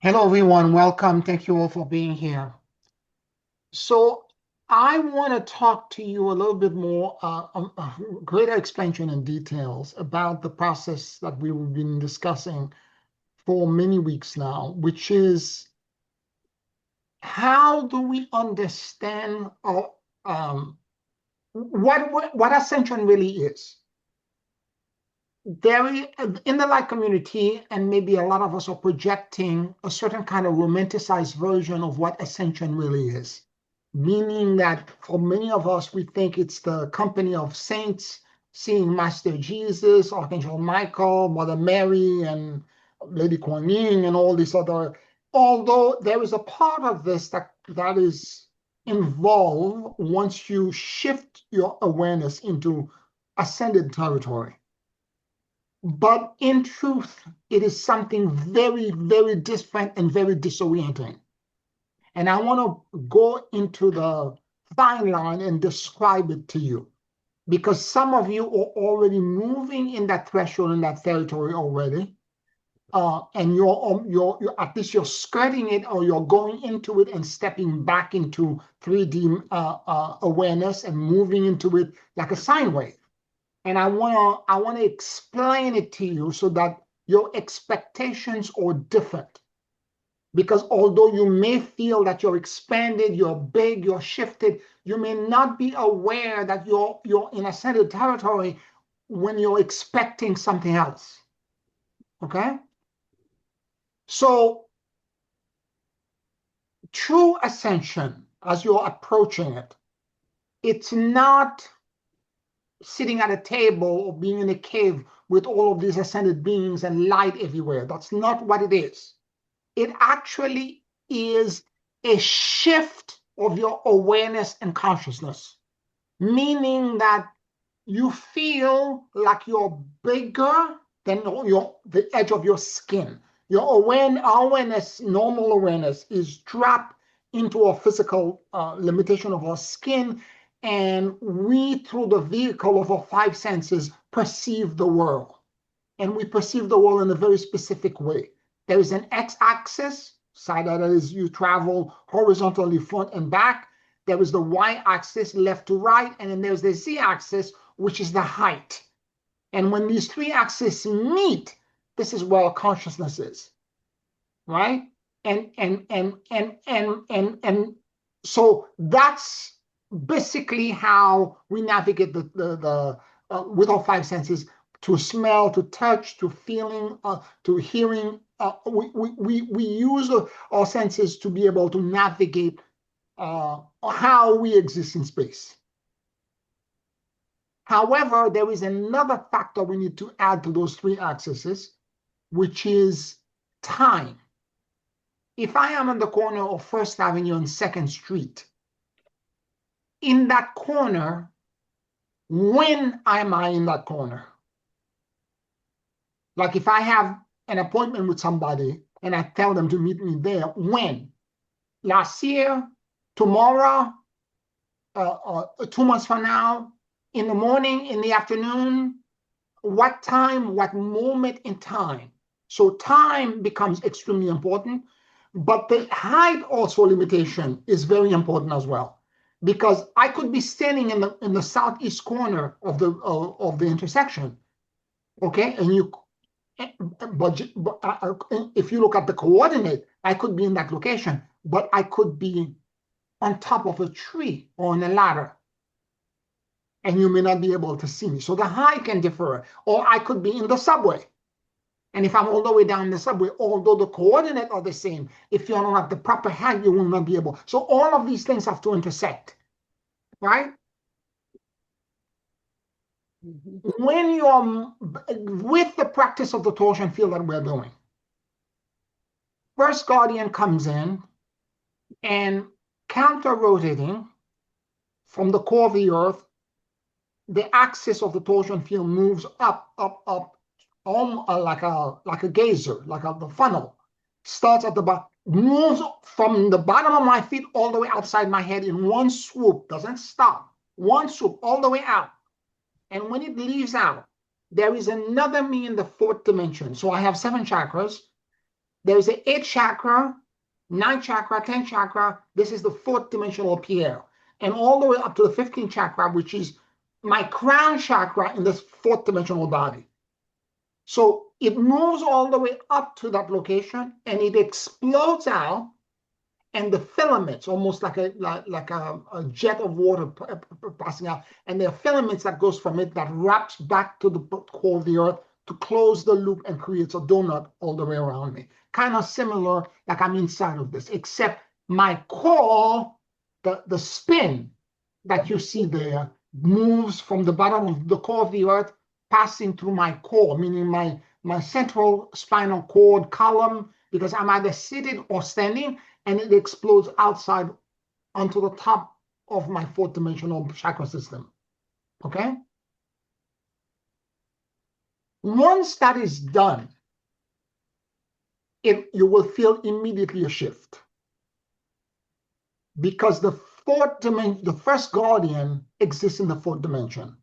Hello, everyone. Welcome. Thank you all for being here. So, I want to talk to you a little bit more, greater expansion and details about the process that we've been discussing for many weeks now, which is how do we understand what ascension really is? In the light community, and maybe a lot of us are projecting a certain kind of romanticized version of what ascension really is, meaning that for many of us, we think it's the company of saints, seeing Master Jesus, Archangel Michael, Mother Mary, and Lady Kuan Yin, and all these other. Although there is a part of this that is involved once you shift your awareness into ascended territory. But in truth, it is something very, very different and very disorienting. And I want to go into the fine line and describe it to you, because some of you are already moving in that threshold, in that territory already. And you're at least you're skirting it, or you're going into it and stepping back into 3D awareness and moving into it like a sine wave. And I wanna explain it to you so that your expectations are different. Because although you may feel that you're expanded, you're big, you're shifted, you may not be aware that you're in ascended territory when you're expecting something else. Okay? So true ascension, as you're approaching it, it's not sitting at a table or being in a cave with all of these ascended beings and light everywhere. That's not what it is. It actually is a shift of your awareness and consciousness, meaning that you feel like you're bigger than the edge of your skin. Your awareness, normal awareness, is trapped into a physical limitation of our skin, and we, through the vehicle of our five senses, perceive the world. And we perceive the world in a very specific way. There is an x-axis, side that is you travel horizontally front and back. There is the y-axis, left to right, and then there's the z-axis, which is the height. And when these three axes meet, this is where our consciousness is, right? And so that's basically how we navigate with our five senses, to smell, to touch, to feeling, to hearing. We use our senses to be able to navigate how we exist in space. However, there is another factor we need to add to those three axes, which is time. If I am on the corner of First Avenue and 2nd Street, in that corner, when am I in that corner? Like if I have an appointment with somebody and I tell them to meet me there, when? Last year, tomorrow, 2 months from now, in the morning, in the afternoon, what time, what moment in time? So time becomes extremely important, but the height also limitation is very important as well, because I could be standing in the southeast corner of the intersection, okay, and if you look at the coordinate, I could be in that location, but I could be on top of a tree or on a ladder, and you may not be able to see me. So the height can differ. Or I could be in the subway, and if I'm all the way down the subway, although the coordinates are the same, if you don't have the proper height, you will not be able. So all of these things have to intersect, right? When you're with the practice of the torsion field that we're doing, first guardian comes in and counter-rotating from the core of the earth, the axis of the torsion field moves up, like a gazer, like the funnel. Starts at the bottom, moves from the bottom of my feet all the way outside my head in one swoop, doesn't stop. One swoop all the way out. And when it leaves out, there is another me in the 4th dimension. So I have 7 chakras. There's an 8th chakra, 9th chakra, 10th chakra. This is the 4th dimensional pier. And all the way up to the 15th chakra, which is my crown chakra in this 4th dimensional body. So it moves all the way up to that location and it explodes out, and the filaments, almost like a jet of water passing out, and there are filaments that goes from it that wraps back to the core of the earth to close the loop and creates a donut all the way around me. Kind of similar, like I'm inside of this, except my core, the spin that you see there, moves from the bottom of the core of the earth, passing through my core, meaning my central spinal cord column, because I'm either sitting or standing, and it explodes outside onto the top of my 4th dimensional chakra system. Okay? Once that is done, you will feel immediately a shift. Because the 4th dimension, the first guardian exists in the 4th dimension.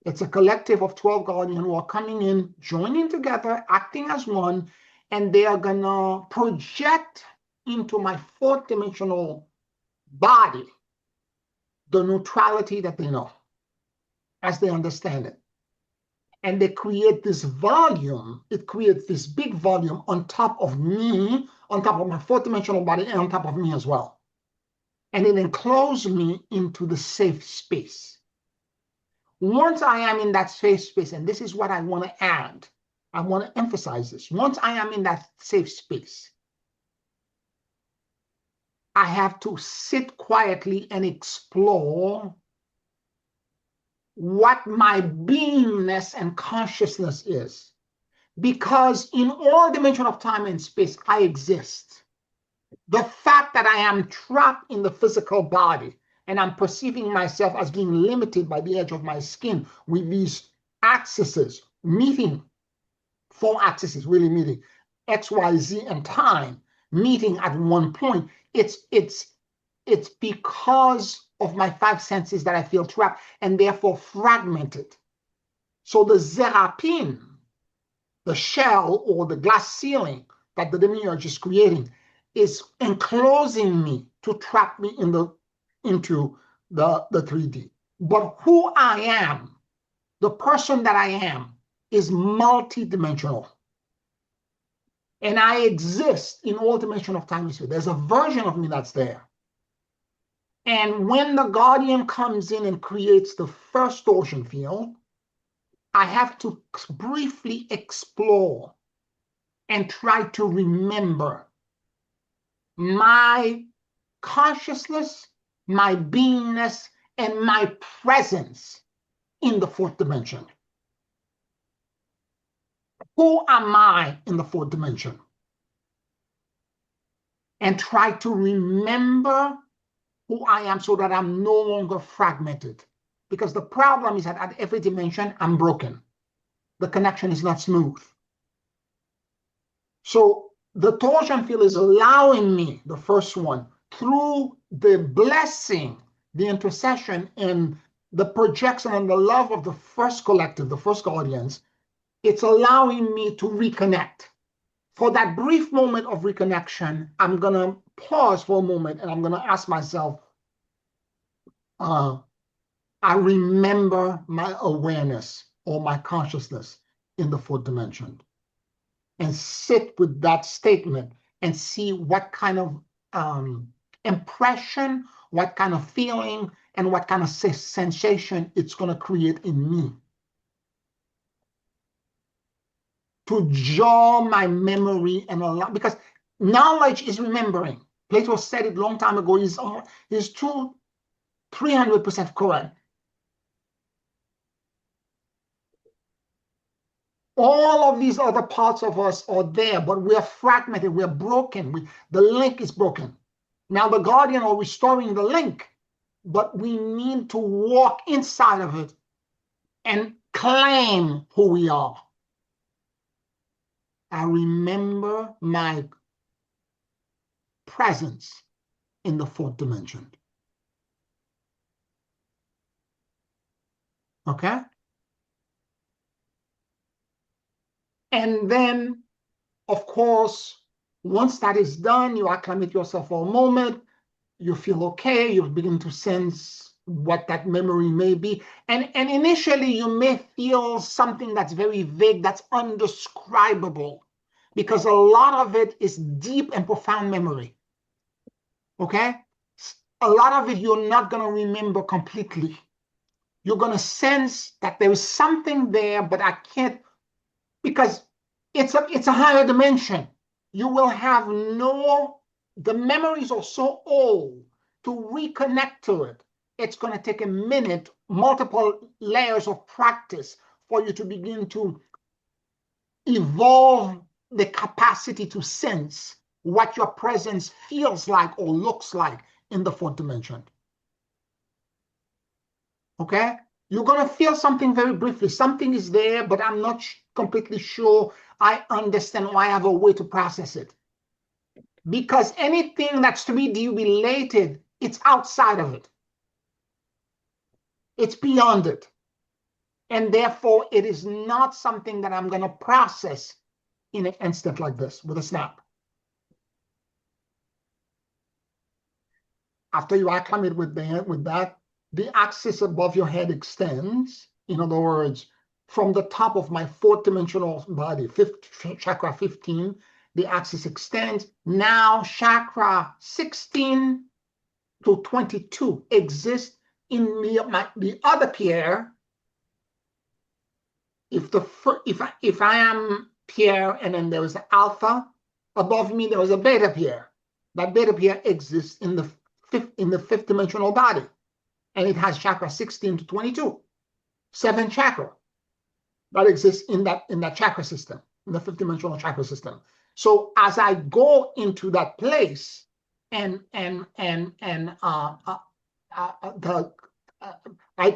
It's a collective of 12 guardians who are coming in, joining together, acting as one, and they are gonna project into my 4th dimensional body the neutrality that they know as they understand it. And they create this volume, it creates this big volume on top of me, on top of my 4th dimensional body, and on top of me as well. And it encloses me into the safe space. Once I am in that safe space, and this is what I want to add, I want to emphasize this. Once I am in that safe space, I have to sit quietly and explore what my beingness and consciousness is. Because in all dimension of time and space, I exist. The fact that I am trapped in the physical body and I'm perceiving myself as being limited by the edge of my skin with these axes meeting, 4 axes really meeting, X, Y, Z, and time meeting at one point. It's because of my 5 senses that I feel trapped and therefore fragmented. So the Zerapin, the shell or the glass ceiling that the demiurge is creating, is enclosing me to trap me into the 3D. But who I am, the person that I am, is multidimensional. And I exist in all dimensions of time and space. There's a version of me that's there. And when the guardian comes in and creates the first torsion field, I have to briefly explore and try to remember my consciousness, my beingness, and my presence in the 4th dimension. Who am I in the 4th dimension? And try to remember who I am so that I'm no longer fragmented. Because the problem is that at every dimension, I'm broken. The connection is not smooth. So the torsion field is allowing me, the first one, through the blessing, the intercession, and the projection and the love of the first collective, the first guardians, it's allowing me to reconnect. For that brief moment of reconnection, I'm going to pause for a moment and I'm going to ask myself, I remember my awareness or my consciousness in the 4th dimension. And sit with that statement and see what kind of impression, what kind of feeling, and what kind of sensation it's going to create in me. To jar my memory and allow, because knowledge is remembering. Plato said it a long time ago, is 300% correct. All of these other parts of us are there, but we are fragmented, we are broken. The link is broken. Now the guardian are restoring the link, but we need to walk inside of it and claim who we are. I remember my presence in the 4th dimension. Okay? And then, of course, Once that is done, you acclimate yourself for a moment, you feel okay, you begin to sense what that memory may be. And initially, you may feel something that's very vague, that's undescribable, because a lot of it is deep and profound memory. Okay? A lot of it you're not going to remember completely. You're going to sense that there is something there, but I can't, because it's a higher dimension. You will have the memories are so old, to reconnect to it, it's going to take a minute, multiple layers of practice for you to begin to evolve the capacity to sense what your presence feels like or looks like in the fourth dimension. Okay? You're going to feel something very briefly. Something is there, but I'm not completely sure I understand, or I have a way to process it. Because anything that's 3D related, it's outside of it. It's beyond it. And therefore, it is not something that I'm going to process in an instant like this with a snap. After you acclimate with that, the axis above your head extends. In other words, from the top of my fourth dimensional body, chakra 15, the axis extends. Now chakra 16 to 22 exist in the other Pierre. If I am Pierre and then there is an alpha, above me there is a beta Pierre. That beta Pierre exists in the fifth dimensional body, and it has chakra 16 to 22, 7 chakra that exists in that chakra system, in the fifth dimensional chakra system. So as I go into that place, I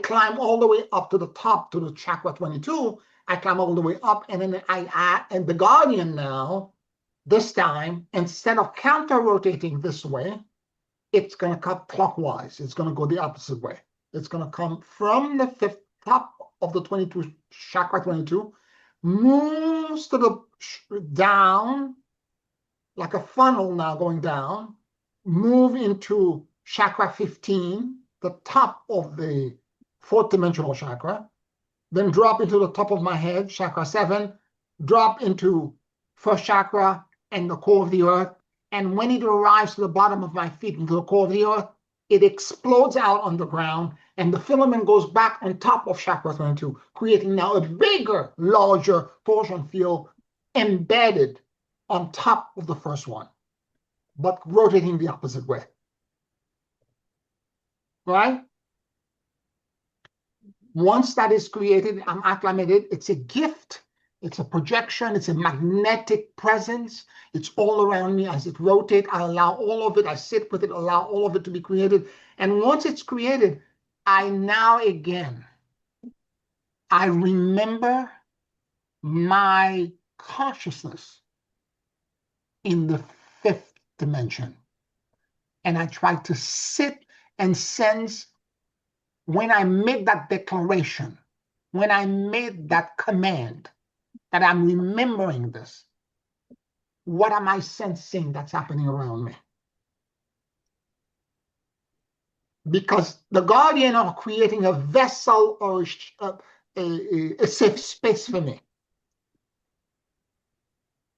climb all the way up to the top to the chakra 22. I climb all the way up, and then and the guardian now, this time, instead of counter rotating this way, it's going to come clockwise. It's going to go the opposite way. It's going to come from the top of the 22, chakra 22, moves to the down, like a funnel now going down, move into chakra 15, the top of the fourth dimensional chakra, then drop into the top of my head, chakra 7, drop into first chakra and the core of the earth. And when it arrives to the bottom of my feet, into the core of the earth, it explodes out on the ground, and the filament goes back on top of chakra 22, creating now a bigger, larger torsion field embedded on top of the first one, but rotating the opposite way. Right? Once that is created, I'm acclimated. It's a gift. It's a projection. It's a magnetic presence. It's all around me as it rotates. I allow all of it. I sit with it, allow all of it to be created. And once it's created, I remember my consciousness in the fifth dimension. And I try to sit and sense when I made that declaration, when I made that command, that I'm remembering this, what am I sensing that's happening around me? Because the guardian are creating a vessel or a safe space for me.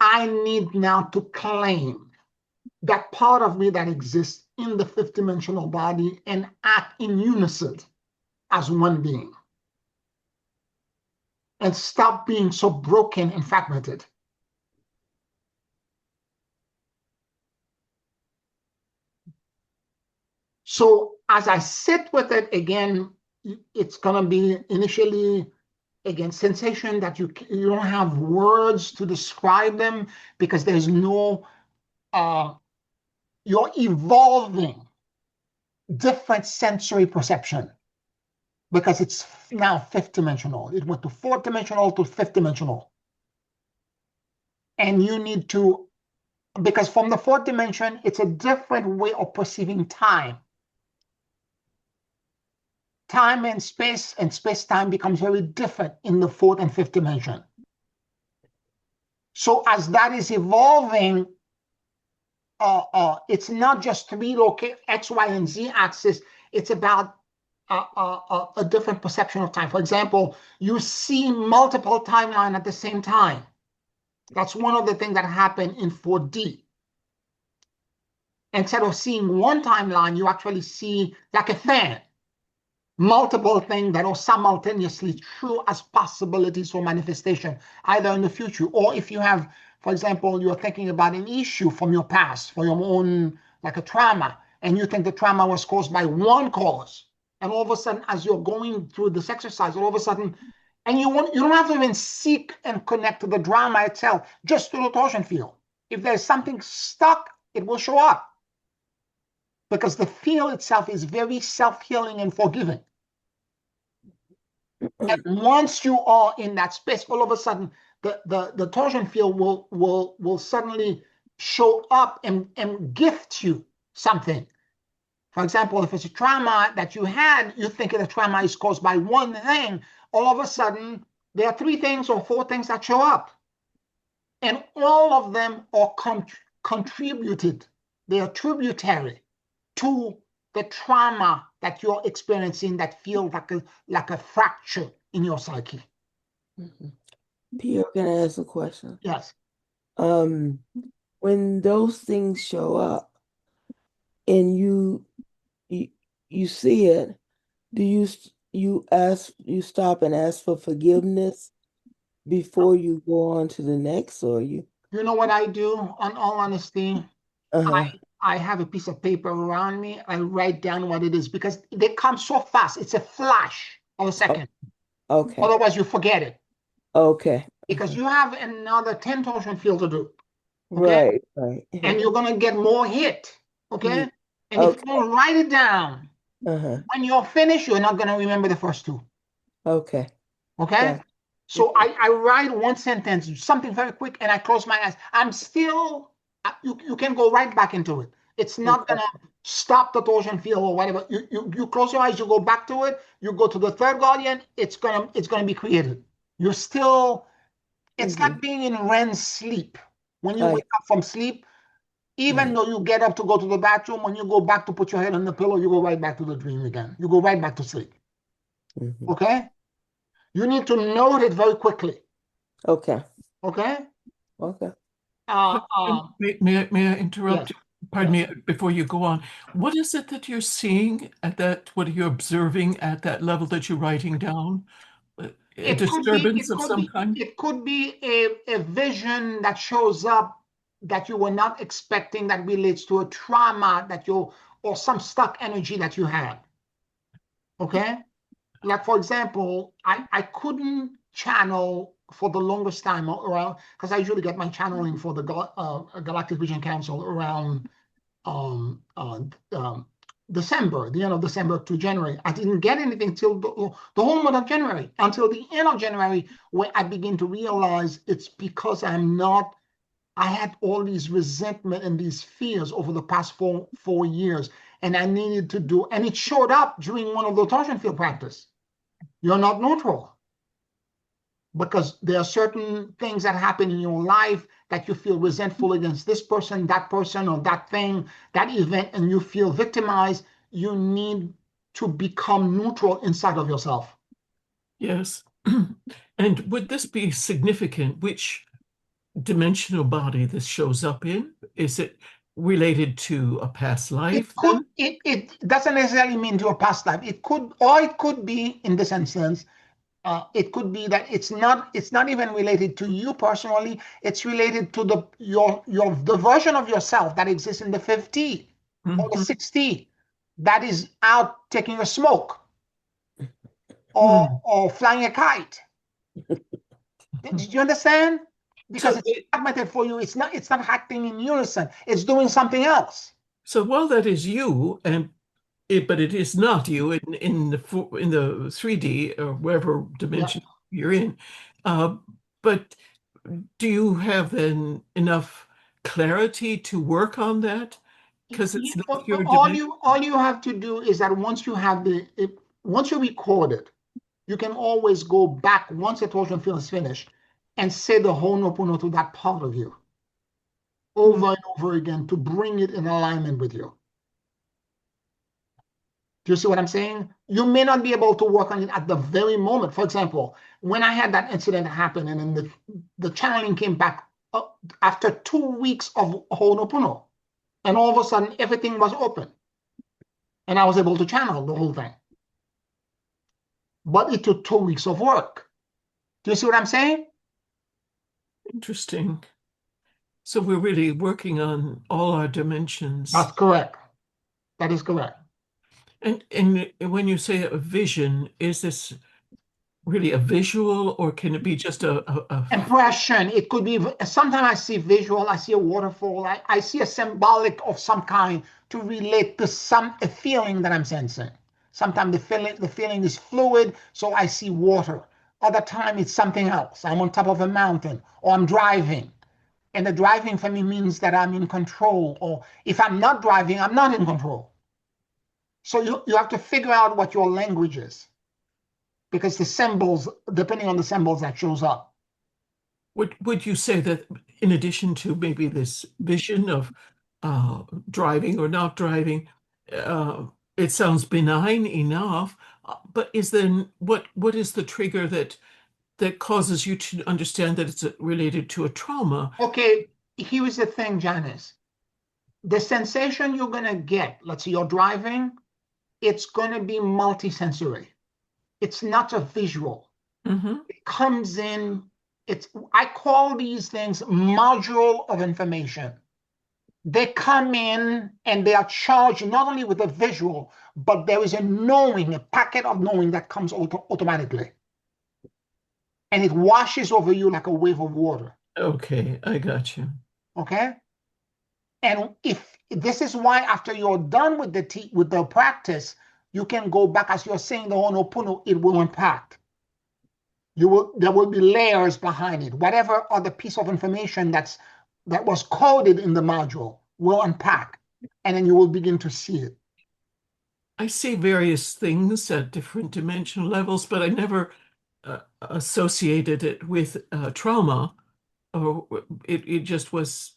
I need now to claim that part of me that exists in the fifth dimensional body and act in unison as one being. And stop being so broken and fragmented. So as I sit with it again, it's going to be initially, again, sensation that you don't have words to describe them, because there's no, you're evolving different sensory perception, because it's now fifth dimensional. It went to fourth dimensional to fifth dimensional. And you need to, because from the fourth dimension, it's a different way of perceiving time. Time and space-time becomes very different in the fourth and fifth dimension. So as that is evolving, it's not just three X, Y, and Z axis. It's about a different perception of time. For example, you see multiple timelines at the same time. That's one of the things that happen in 4D. Instead of seeing one timeline, you actually see like a fan, multiple things that are simultaneously true as possibilities for manifestation, either in the future, or if you have, for example, you're thinking about an issue from your past, for your own, like a trauma, and you think the trauma was caused by one cause. And all of a sudden, as you're going through this exercise, all of a sudden, and you don't have to even seek and connect to the drama itself, just to the torsion field. If there's something stuck, it will show up. Because the field itself is very self-healing and forgiving. And once you are in that space, all of a sudden, the torsion field will suddenly show up and gift you something. For example, if it's a trauma that you had, you think the trauma is caused by one thing, all of a sudden, there are 3 things or 4 things that show up. And all of them are contributed. They are tributary to the trauma that you're experiencing that feels like a fracture in your psyche. Pierre, can I ask a question? Yes. When those things show up and you see it, do you stop and ask for forgiveness before you go on to the next, or you? You know what I do, on all honesty? Uh-huh. I have a piece of paper around me. I write down what it is because they come so fast. It's a flash of a second. Okay. Otherwise, you forget it. Okay. Because you have another 10 torsion field to do. Okay? Right. And you're going to get more hit. Okay? And if you don't write it down, when you're finished, you're not going to remember the first 2. Okay. Okay? So I write one sentence, something very quick, and I close my eyes. I'm still, you can go right back into it. It's not going to stop the torsion field or whatever. You close your eyes, you go back to it, you go to the third guardian, it's gonna be created. You're still, it's like being in REM sleep. When you wake up from sleep, even though you get up to go to the bathroom, when you go back to put your head on the pillow, you go right back to the dream again. You go right back to sleep. Okay? You need to note it very quickly. Okay. Okay? Okay. May I interrupt? Yes. Pardon me, before you go on. What is it that you're seeing at that, what are you observing at that level that you're writing down? A disturbance of some kind? It could be a vision that shows up that you were not expecting, that relates to a trauma that or some stuck energy that you had. Okay? Like, for example, I couldn't channel for the longest time around, because I usually get my channeling for the Galactic Vision Council around December, the end of December to January. I didn't get anything till the whole month of January, until the end of January, where I begin to realize it's because I had all these resentment and these fears over the past four years, and I needed to do, and it showed up during one of the torsion field practice. You're not neutral. Because there are certain things that happen in your life that you feel resentful against this person, or that thing, that event, and you feel victimized. You need to become neutral inside of yourself. Yes. And would this be significant? Which dimensional body this shows up in? Is it related to a past life? It doesn't necessarily mean to a past life. It could be, in this instance, it could be that it's not even related to you personally. It's related to the version of yourself that exists in the 5D or the 6D that is out taking a smoke or flying a kite. Did you understand? Because it's fragmented for you. It's not acting in unison. It's doing something else. So while that is you, but it is not you in the 3D or wherever dimension you're in. But do you have then enough clarity to work on that? Because it's not your dimension. All you have to do is that once you record it, you can always go back once the torsion field is finished and say the Ho'oponopono to that part of you. over and over again to bring it in alignment with you. Do you see what I'm saying? You may not be able to work on it at the very moment. For example, when I had that incident happen and then the channeling came back after 2 weeks of Ho'oponopono, and all of a sudden everything was open and I was able to channel the whole thing. But it took 2 weeks of work. Do you see what I'm saying? Interesting. So we're really working on all our dimensions. That's correct. That is correct. And when you say a vision, is this really a visual, or can it be just a Impression. It could be, sometimes I see visual, I see a waterfall, I see a symbolic of some kind to relate to a feeling that I'm sensing. Sometimes the feeling is fluid, so I see water. Other time it's something else. I'm on top of a mountain or I'm driving. And the driving for me means that I'm in control. Or if I'm not driving, I'm not in control. So you have to figure out what your language is. Because the symbols, depending on the symbols that shows up. Would you say that in addition to maybe this vision of driving or not driving, it sounds benign enough, but is then what is the trigger that causes you to understand that it's related to a trauma? Okay, here's the thing, Janice. The sensation you're going to get, let's say you're driving, it's going to be multisensory. It's not a visual. It comes in, I call these things module of information. They come in and they are charged not only with a visual, but there is a knowing, a packet of knowing that comes automatically. And it washes over you like a wave of water. Okay, I got you. Okay? And if this is why after you're done with the practice, you can go back, as you're saying, the Ho'oponopono, it will unpack. There will be layers behind it. Whatever other piece of information that was coded in the module will unpack, and then you will begin to see it. I see various things at different dimensional levels, but I never associated it with trauma, or it just was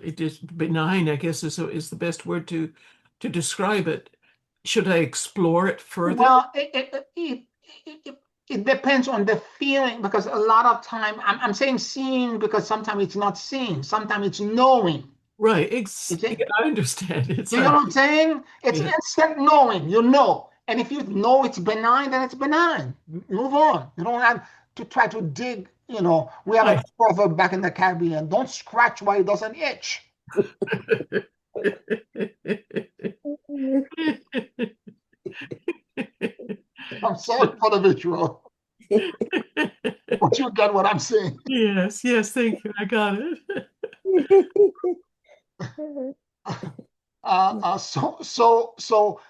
it is benign, I guess is the best word to describe it. Should I explore it further? Well, it depends on the feeling, because a lot of time I'm saying seeing because sometimes it's not seeing, sometimes it's knowing. Right. I understand. Do you know what I'm saying? It's Yeah. instant knowing, you know. And if you know it's benign, then it's benign. Move on. You don't have to try to dig, We have a Right. proverb back in the Caribbean, don't scratch while it doesn't itch. I'm sorry for the visual, but you get what I'm saying. Yes, thank you. I got it. So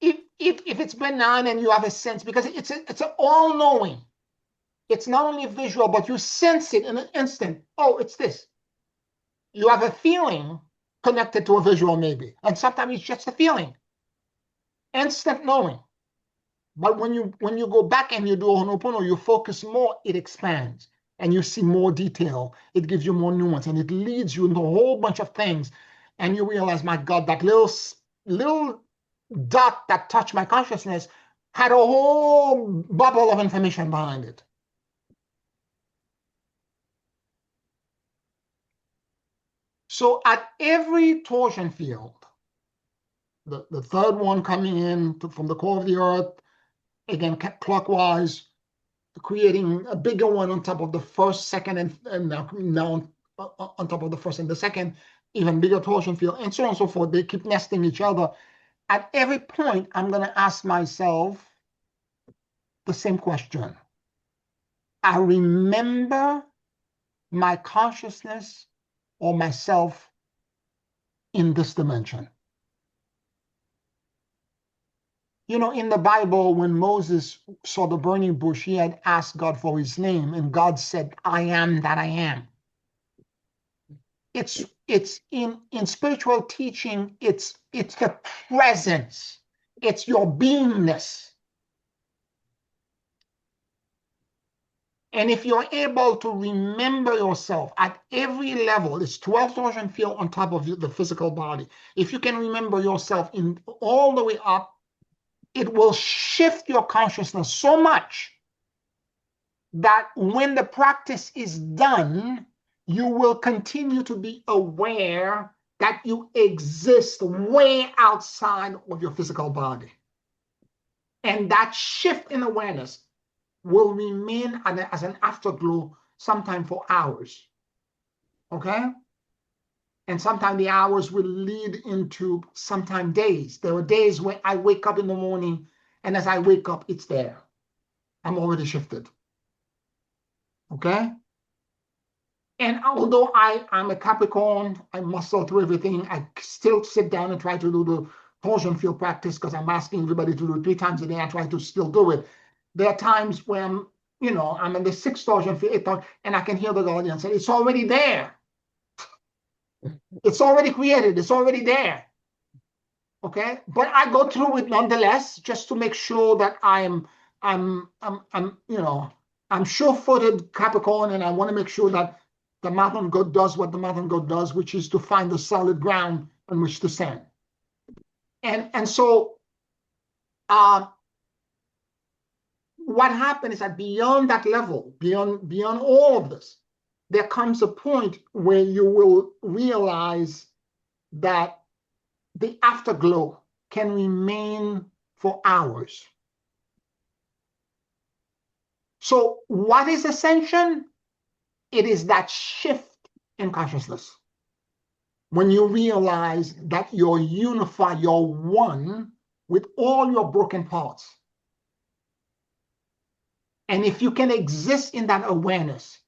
if it's benign and you have a sense, because it's an all knowing. It's not only visual, but you sense it in an instant. Oh, it's this. You have a feeling connected to a visual, maybe, and sometimes it's just a feeling. Instant knowing. But when you go back and you do Ho'oponopono, you focus more, it expands, and you see more detail. It gives you more nuance, and it leads you into a whole bunch of things, and you realize, my God, that little dot that touched my consciousness had a whole bubble of information behind it. So at every torsion field, the third one coming in from the core of the earth, again clockwise, creating a bigger one on top of the first, second, and now on top of the first and the second, even bigger torsion field, and so on and so forth. They keep nesting each other. At every point, I'm going to ask myself the same question. I remember my consciousness or myself in this dimension. In the Bible, when Moses saw the burning bush, he had asked God for his name, and God said, I am that I am. It's in spiritual teaching, it's the presence, it's your beingness. And if you're able to remember yourself at every level, it's 12 torsion field on top of the physical body. If you can remember yourself in all the way up, it will shift your consciousness so much that when the practice is done, you will continue to be aware that you exist way outside of your physical body. And that shift in awareness will remain as an afterglow sometime for hours. Okay? And sometimes the hours will lead into sometime days. There are days when I wake up in the morning, and as I wake up, it's there. I'm already shifted. Okay? And although I'm a Capricorn, I muscle through everything, I still sit down and try to do the torsion field practice because I'm asking everybody to do it 3 times a day. I try to still do it. There are times when, I'm in the 6th torsion field, 8th torsion, and I can hear the guardian say, it's already there. It's already created. It's already there. Okay? But I go through it nonetheless, just to make sure that I'm sure-footed Capricorn, and I want to make sure that the mountain goat does what the mountain goat does, which is to find the solid ground on which to stand. And so what happened is that beyond that level, beyond all of this, there comes a point where you will realize that the afterglow can remain for hours. So what is ascension? It is that shift in consciousness. When you realize that you're unified, you're one with all your broken parts. And if you can exist in that awareness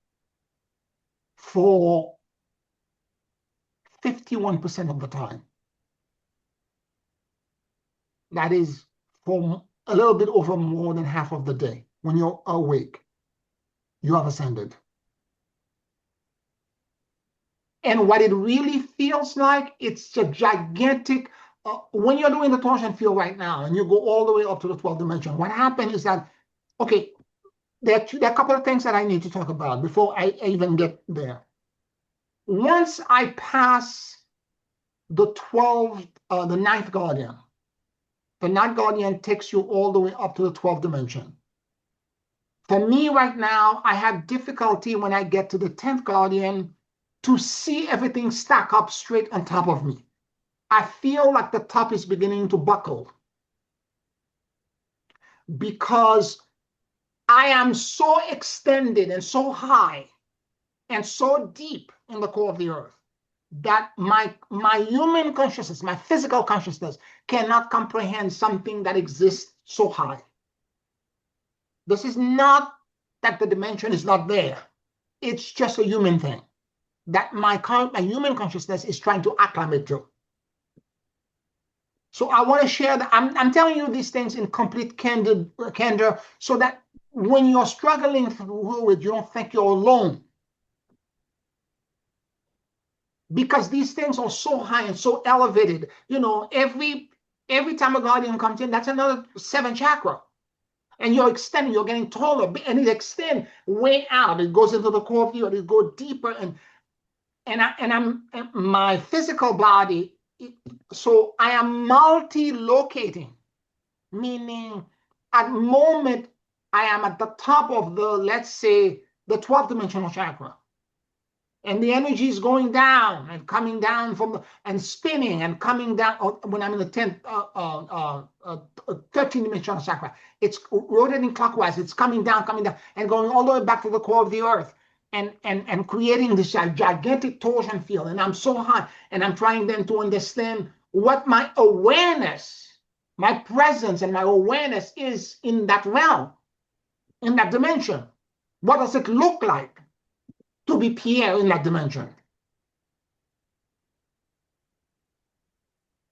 for 51% of the time, that is for a little bit over more than half of the day, when you're awake, you have ascended. And what it really feels like, it's a gigantic, when you're doing the torsion field right now, and you go all the way up to the 12th dimension, what happened is that, okay, there are a couple of things that I need to talk about before I even get there. Once I pass the 9th guardian, the 9th guardian takes you all the way up to the 12th dimension. For me right now, I have difficulty when I get to the 10th guardian to see everything stack up straight on top of me. I feel like the top is beginning to buckle because I am so extended and so high and so deep in the core of the earth that my human consciousness, my physical consciousness, cannot comprehend something that exists so high. This is not that the dimension is not there. It's just a human thing that my human consciousness is trying to acclimate to. So I want to share that. I'm telling you these things in complete candor so that when you're struggling through it, you don't think you're alone. Because these things are so high and so elevated. Every time a guardian comes in, that's another 7th chakra. And you're extending, you're getting taller, and it extends way out. It goes into the core of you, and it goes deeper. And my physical body, so I am multi-locating, meaning at the moment I am at the top of let's say, the 12th dimensional chakra. And the energy is going down and coming down and spinning and coming down. When I'm in the 13th dimensional chakra, it's rotating clockwise. It's coming down, and going all the way back to the core of the earth and creating this gigantic torsion field. And I'm so high, and I'm trying then to understand what my awareness, my presence and my awareness is in that realm, in that dimension. What does it look like to be Pierre in that dimension?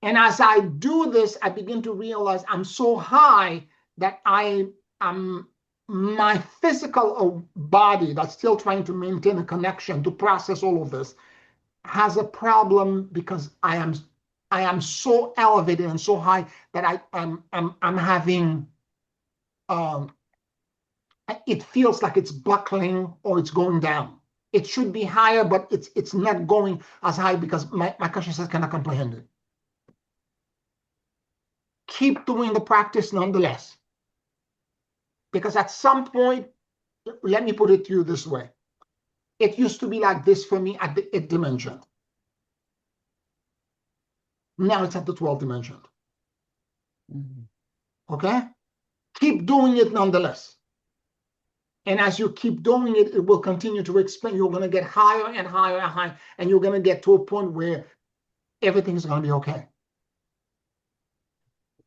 And as I do this, I begin to realize I'm so high that my physical body that's still trying to maintain a connection to process all of this has a problem because I am so elevated and so high that I'm having it feels like it's buckling or it's going down. It should be higher, but it's not going as high because my consciousness cannot comprehend it. Keep doing the practice nonetheless. Because at some point, let me put it to you this way. It used to be like this for me at the 8th dimension. Now it's at the 12th dimension. Okay? Keep doing it nonetheless. And as you keep doing it, it will continue to expand. You're going to get higher and higher and higher. And you're going to get to a point where everything's going to be okay.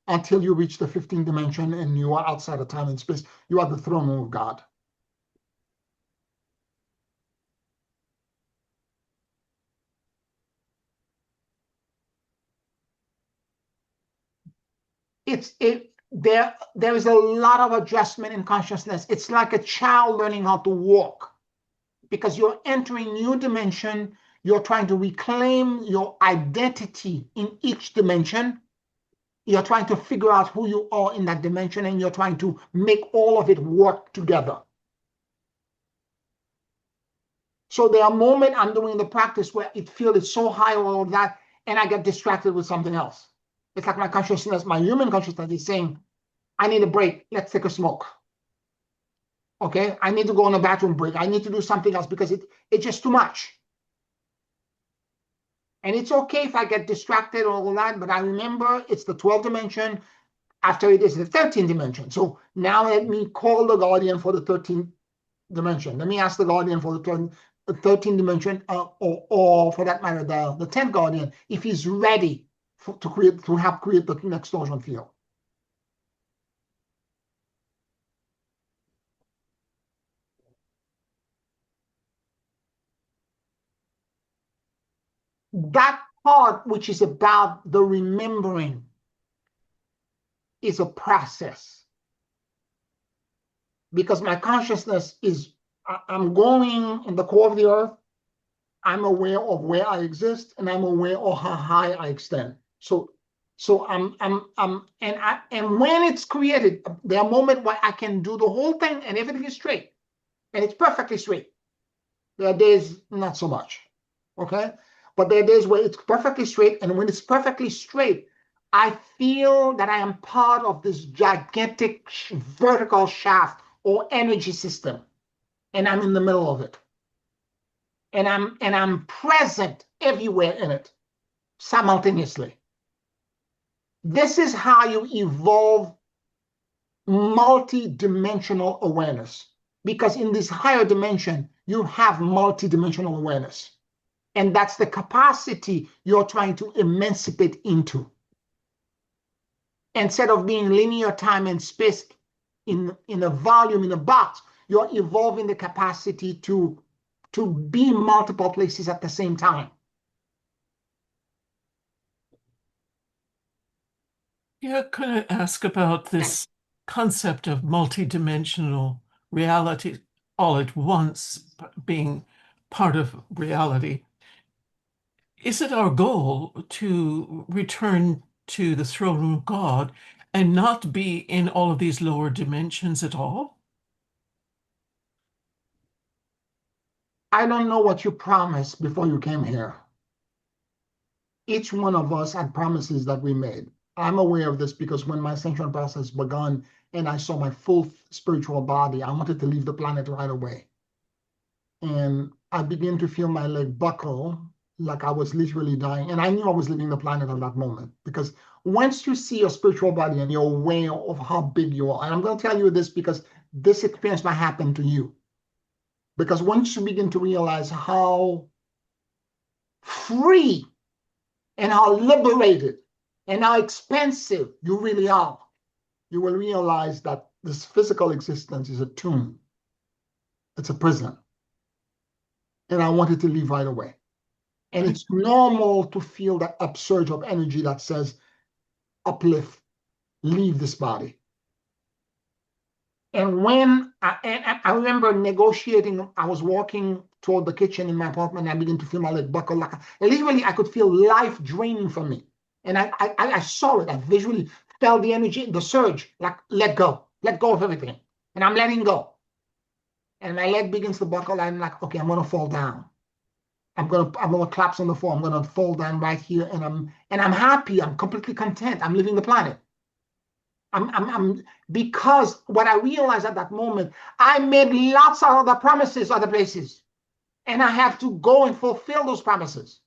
Until you reach the 15th dimension and you are outside of time and space. You are the throne room of God. There is a lot of adjustment in consciousness. It's like a child learning how to walk, because you're entering new dimension. You're trying to reclaim your identity in each dimension. You're trying to figure out who you are in that dimension, and you're trying to make all of it work together. So there are moments I'm doing the practice where it feels it's so high or all that, and I get distracted with something else. It's like my consciousness, my human consciousness is saying, I need a break. Let's take a smoke. Okay? I need to go on a bathroom break. I need to do something else because it's just too much. And it's okay if I get distracted or all that, but I remember it's the 12th dimension. After it is the 13th dimension. So now let me call the guardian for the 13th dimension. Let me ask the guardian for the 13th dimension, or for that matter, the 10th guardian, if he's ready to help create the next torsion field. That part which is about the remembering is a process. Because my consciousness is, I'm going in the core of the earth, I'm aware of where I exist, and I'm aware of how high I extend. So and when it's created, there are moments where I can do the whole thing and everything is straight, and it's perfectly straight. There are days not so much, okay? But there are days where it's perfectly straight, and when it's perfectly straight, I feel that I am part of this gigantic vertical shaft or energy system, and I'm in the middle of it. And I'm present everywhere in it simultaneously. This is how you evolve multi-dimensional awareness, because in this higher dimension, you have multi-dimensional awareness. And that's the capacity you're trying to emancipate into. Instead of being linear time and space in a volume, in a box, you're evolving the capacity to be multiple places at the same time. Yeah, could I ask about this concept of multidimensional reality all at once being part of reality? Is it our goal to return to the throne room of God and not be in all of these lower dimensions at all? I don't know what you promised before you came here. Each one of us had promises that we made. I'm aware of this because when my ascension process began and I saw my full spiritual body, I wanted to leave the planet right away. And I began to feel my leg buckle, like I was literally dying. And I knew I was leaving the planet at that moment, because once you see your spiritual body and you're aware of how big you are, and I'm going to tell you this because this experience might happen to you. Because once you begin to realize how free and how liberated and how expansive you really are, you will realize that this physical existence is a tomb. It's a prison. And I wanted to leave right away. And it's normal to feel that upsurge of energy that says, uplift, leave this body. And when I remember negotiating, I was walking toward the kitchen in my apartment, and I began to feel my leg buckle. Like literally, I could feel life draining from me. And I saw it. I visually felt the energy, the surge, like let go of everything. And I'm letting go. and my leg begins to buckle, I'm like, okay, I'm gonna fall down. I'm gonna collapse on the floor. I'm gonna fall down right here, and I'm happy. I'm completely content. I'm leaving the planet. I'm because what I realized at that moment, I made lots of other promises other places, and I have to go and fulfill those promises.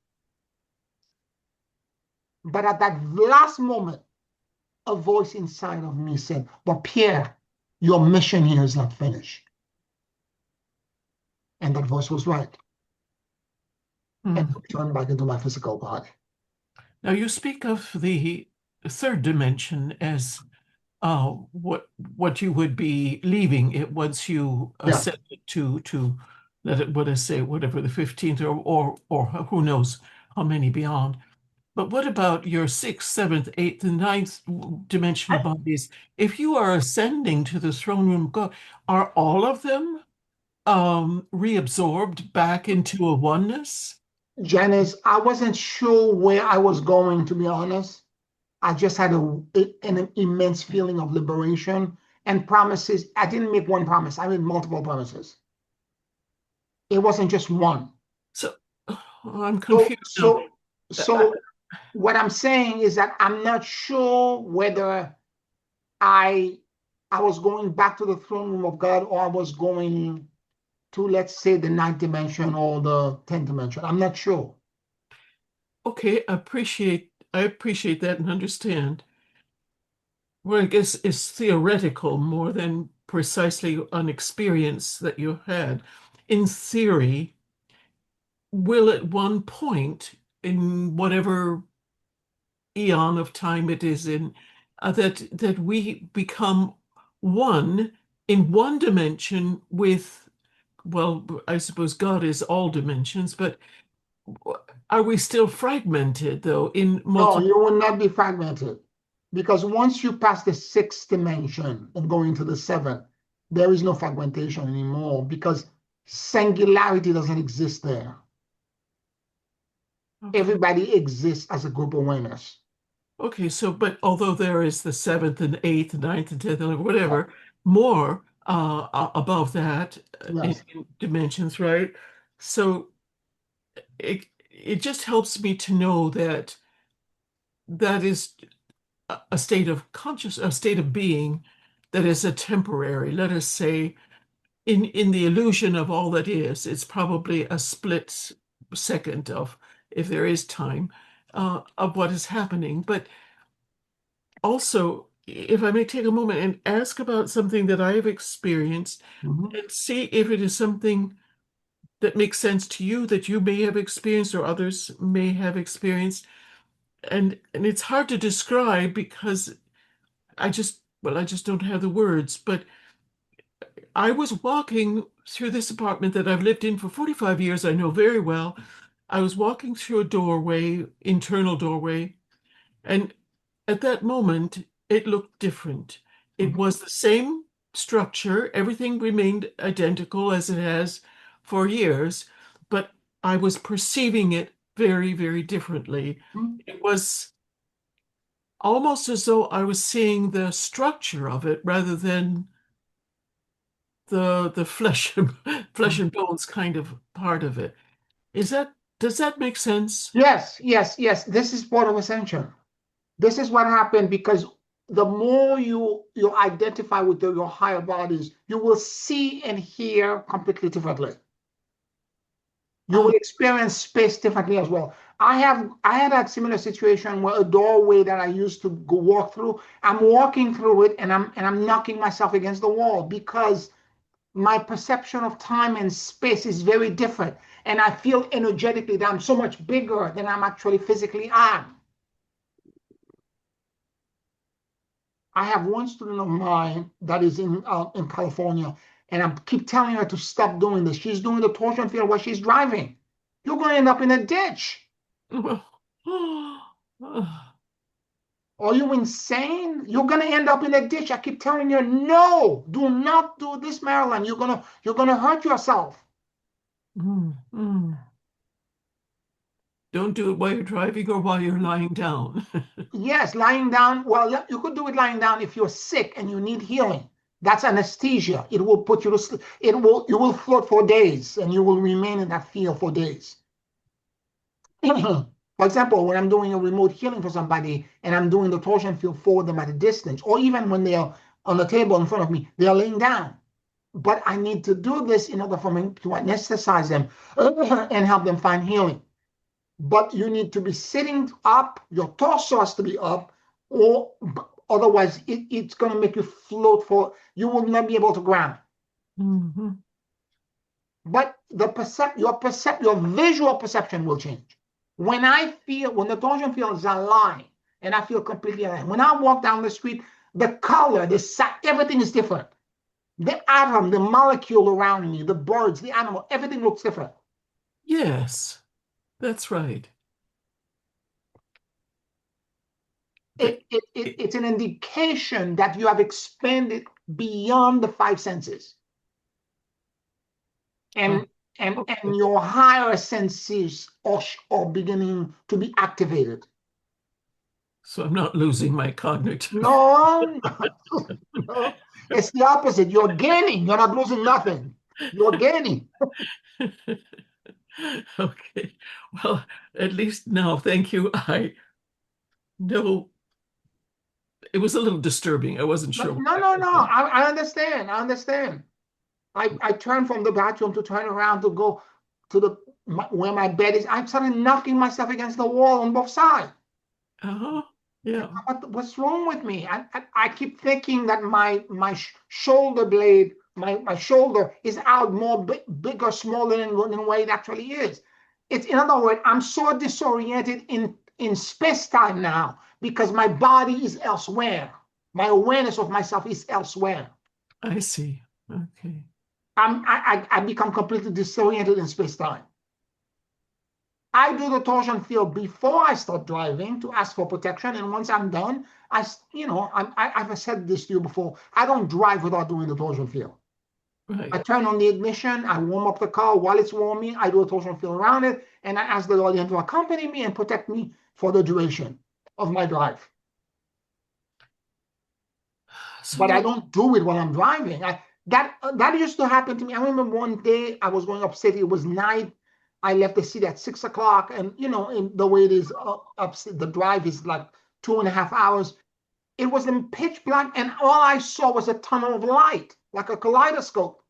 But at that last moment, a voice inside of me said, "But Pierre, your mission here is not finished." And that voice was right. And I turned back into my physical body. Now you speak of the third dimension as what you would be leaving it once you Yeah. ascend it to let it what I say whatever the 15th or who knows how many beyond. But what about your sixth, seventh, eighth, and ninth dimensional bodies? If you are ascending to the throne room of God, are all of them reabsorbed back into a oneness? Janice, I wasn't sure where I was going, to be honest. I just had an immense feeling of liberation and promises. I didn't make one promise, I made multiple promises. It wasn't just one. So I'm So, confused now. so, so what I'm saying is that I'm not sure whether I I was going back to the throne room of God or I was going to, let's say, the ninth dimension or the 10th dimension. I'm not sure. Okay, I appreciate that and understand. Well, I guess it's theoretical more than precisely an experience that you had. In theory, will at one point in whatever eon of time it is in, that we become one in one dimension with, well, I suppose God is all dimensions, but are we still fragmented though in No, multiple? you will not be fragmented because once you pass the sixth dimension and go into the seventh, there is no fragmentation anymore because singularity doesn't exist there. Okay. Everybody exists as a group awareness. Okay, so but although there is the seventh and eighth, ninth and tenth, and Yeah. whatever, more above that Yes. in dimensions, right? So it just helps me to know that that is a state of conscious, a state of being that is a temporary, let us say, in the illusion of all that is, it's probably a split second of, if there is time, of what is happening. But also, if I may take a moment and ask about something that I have experienced Mhm. and see if it is something that makes sense to you that you may have experienced or others may have experienced. And it's hard to describe because I just don't have the words. But I was walking through this apartment that I've lived in for 45 years, I know very well. I was walking through a doorway, internal doorway, and at that moment, it looked different. It Mhm. was the same structure, everything remained identical as it has for years, but I was perceiving it very, very differently. Mhm. It was almost as though I was seeing the structure of it rather than the flesh and flesh Mhm. and bones kind of part of it. Does that make sense? Yes, yes, yes. This is part of ascension. This is what happened because the more you identify with your higher bodies, you will see and hear completely differently. You will Oh, experience space differently as well. I had a similar situation where a doorway that I used to go walk through, I'm walking through it and I'm knocking myself against the wall because my perception of time and space is very different. And I feel energetically that I'm so much bigger than I'm actually physically am. I have one student of mine that is in California, and I keep telling her to stop doing this. She's doing the torsion field while she's driving. You're going to end up in a ditch. well, oh, Are you insane? You're gonna end up in a ditch. I keep telling you, no, do not do this, Marilyn. You're gonna hurt yourself. mm, mm. Don't do it while you're driving or while you're lying down. Yes, lying down. Well, you could do it lying down if you're sick and you need healing. That's anesthesia. It will put you to sleep. You will float for days and you will remain in that field for days. For example, when I'm doing a remote healing for somebody and I'm doing the torsion field for them at a distance, or even when they're on the table in front of me, they're laying down. But I need to do this in order for me to anesthetize them and help them find healing. But you need to be sitting up, your torso has to be up, or otherwise it's going to make you float you will not be able to ground. Mm-hmm. But your visual perception will change. When the torsion field is aligned, and I feel completely aligned, when I walk down the street, the color, everything is different. The atom, the molecule around me, the birds, the animal, everything looks different. Yes, that's right. It's an indication that you have expanded beyond the five senses. And your higher senses are beginning to be activated. So I'm not losing my cognitive. No, no. It's the opposite. You're gaining. You're not losing nothing. You're gaining. Okay. Well, at least now, thank you. I know it was a little disturbing. I wasn't sure. No. I understand. I understand. I turned from the bathroom to turn around to go to where my bed is. I'm suddenly knocking myself against the wall on both sides. Uh-huh. Yeah. What's wrong with me? I keep thinking that my shoulder blade, my shoulder is out more big or smaller than what it actually is. It's, in other words, I'm so disoriented in space-time now because my body is elsewhere. My awareness of myself is elsewhere. I see. Okay. I become completely disoriented in space-time. I do the torsion field before I start driving to ask for protection, and once I'm done, I've said this to you before. I don't drive without doing the torsion field. Right. I turn on the ignition, I warm up the car. While it's warming, I do a torsion field around it, and I ask the guardian to accompany me and protect me for the duration of my drive. But I don't do it while I'm driving. That used to happen to me. I remember one day I was going upstate. It was night. I left the city at 6 o'clock, and in the way it is upstate, the drive is like 2.5 hours. It was in pitch black, and all I saw was a tunnel of light, like a kaleidoscope.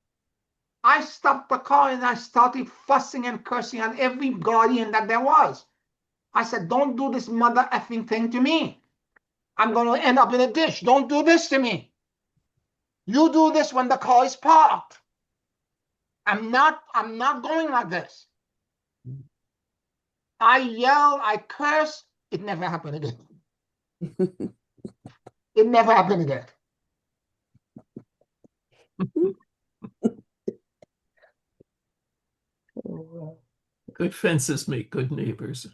I stopped the car and I started fussing and cursing at every guardian that there was. I said, "Don't do this mother effing thing to me. I'm going to end up in a ditch. Don't do this to me. You do this when the car is parked. I'm not going like this." I yell, I curse. It never happened again. It never happened again. Good fences make good neighbors.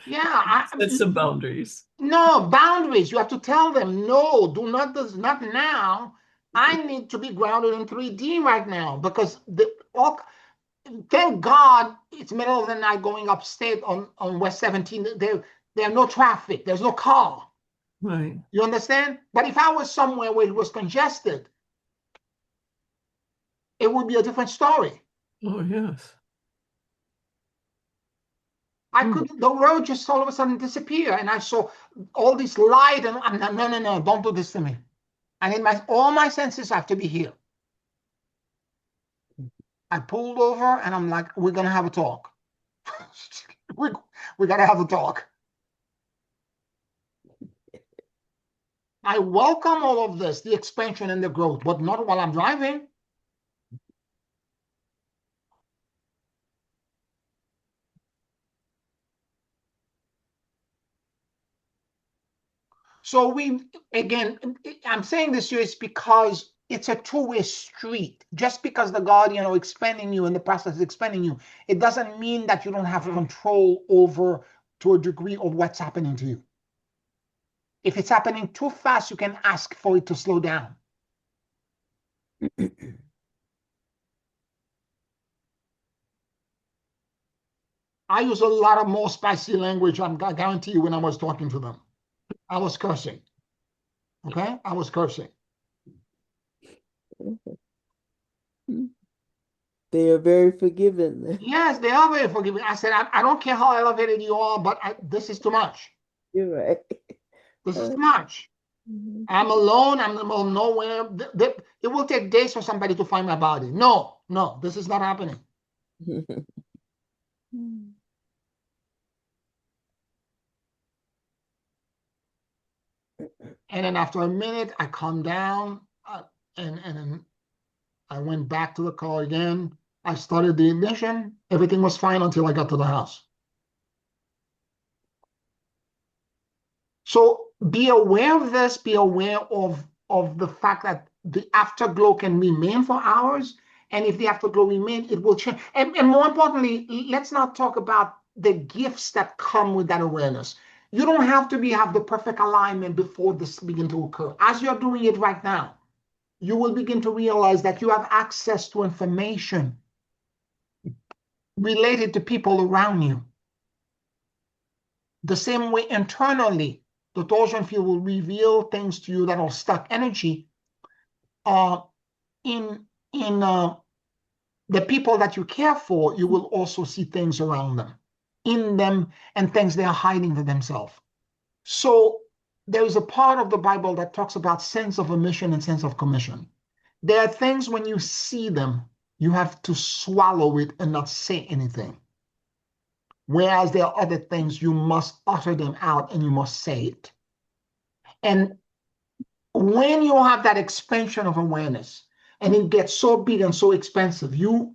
Yeah. Set some boundaries. No, boundaries. You have to tell them, no, do not this, not now. I need to be grounded in 3D right now because thank God it's middle of the night going upstate on West 17. There's no traffic. There's no car. Right. You understand? But if I was somewhere where it was congested, it would be a different story. Oh, yes. The road just all of a sudden disappear, and I saw all this light, and I'm like, no, don't do this to me. I need all my senses have to be here. I pulled over, and I'm like, we're gonna have a talk. we gotta have a talk. I welcome all of this, the expansion and the growth, but not while I'm driving. So again, I'm saying this to you is because it's a two-way street. Just because the guardian are expanding you and the process is expanding you, it doesn't mean that you don't have control over, to a degree, of what's happening to you. If it's happening too fast, you can ask for it to slow down. I use a lot of more spicy language, I guarantee you, when I was talking to them. I was cursing. Okay? I was cursing. They are very forgiving. Yes, they are very forgiving. I said, I don't care how elevated you are, but this is too much. You're right. This is too much. Mhm. I'm alone. I'm in the middle of nowhere. It will take days for somebody to find my body. No, no, this is not happening. And then after a minute, I calmed down, and then I went back to the car again. I started the ignition. Everything was fine until I got to the house. So be aware of this. Be aware of the fact that the afterglow can remain for hours. And if the afterglow remains, it will change. And more importantly, let's not talk about the gifts that come with that awareness. You don't have to have the perfect alignment before this begin to occur. As you're doing it right now, you will begin to realize that you have access to information related to people around you. The same way internally, the torsion field will reveal things to you that are stuck energy uh, in the people that you care for. You will also see things around them, in them, and things they are hiding for themselves. So there is a part of the Bible that talks about sense of omission and sense of commission. There are things when you see them, you have to swallow it and not say anything. Whereas there are other things you must utter them out and you must say it. And when you have that expansion of awareness and it gets so big and so expensive, you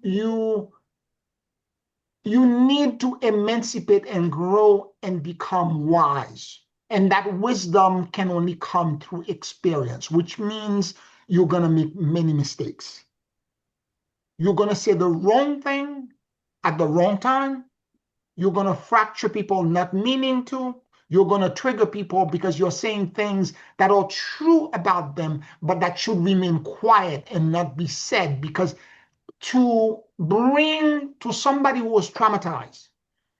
need to emancipate and grow and become wise. And that wisdom can only come through experience, which means you're going to make many mistakes. You're going to say the wrong thing at the wrong time. You're going to fracture people not meaning to. You're going to trigger people because you're saying things that are true about them, but that should remain quiet and not be said. Because to bring to somebody who was traumatized,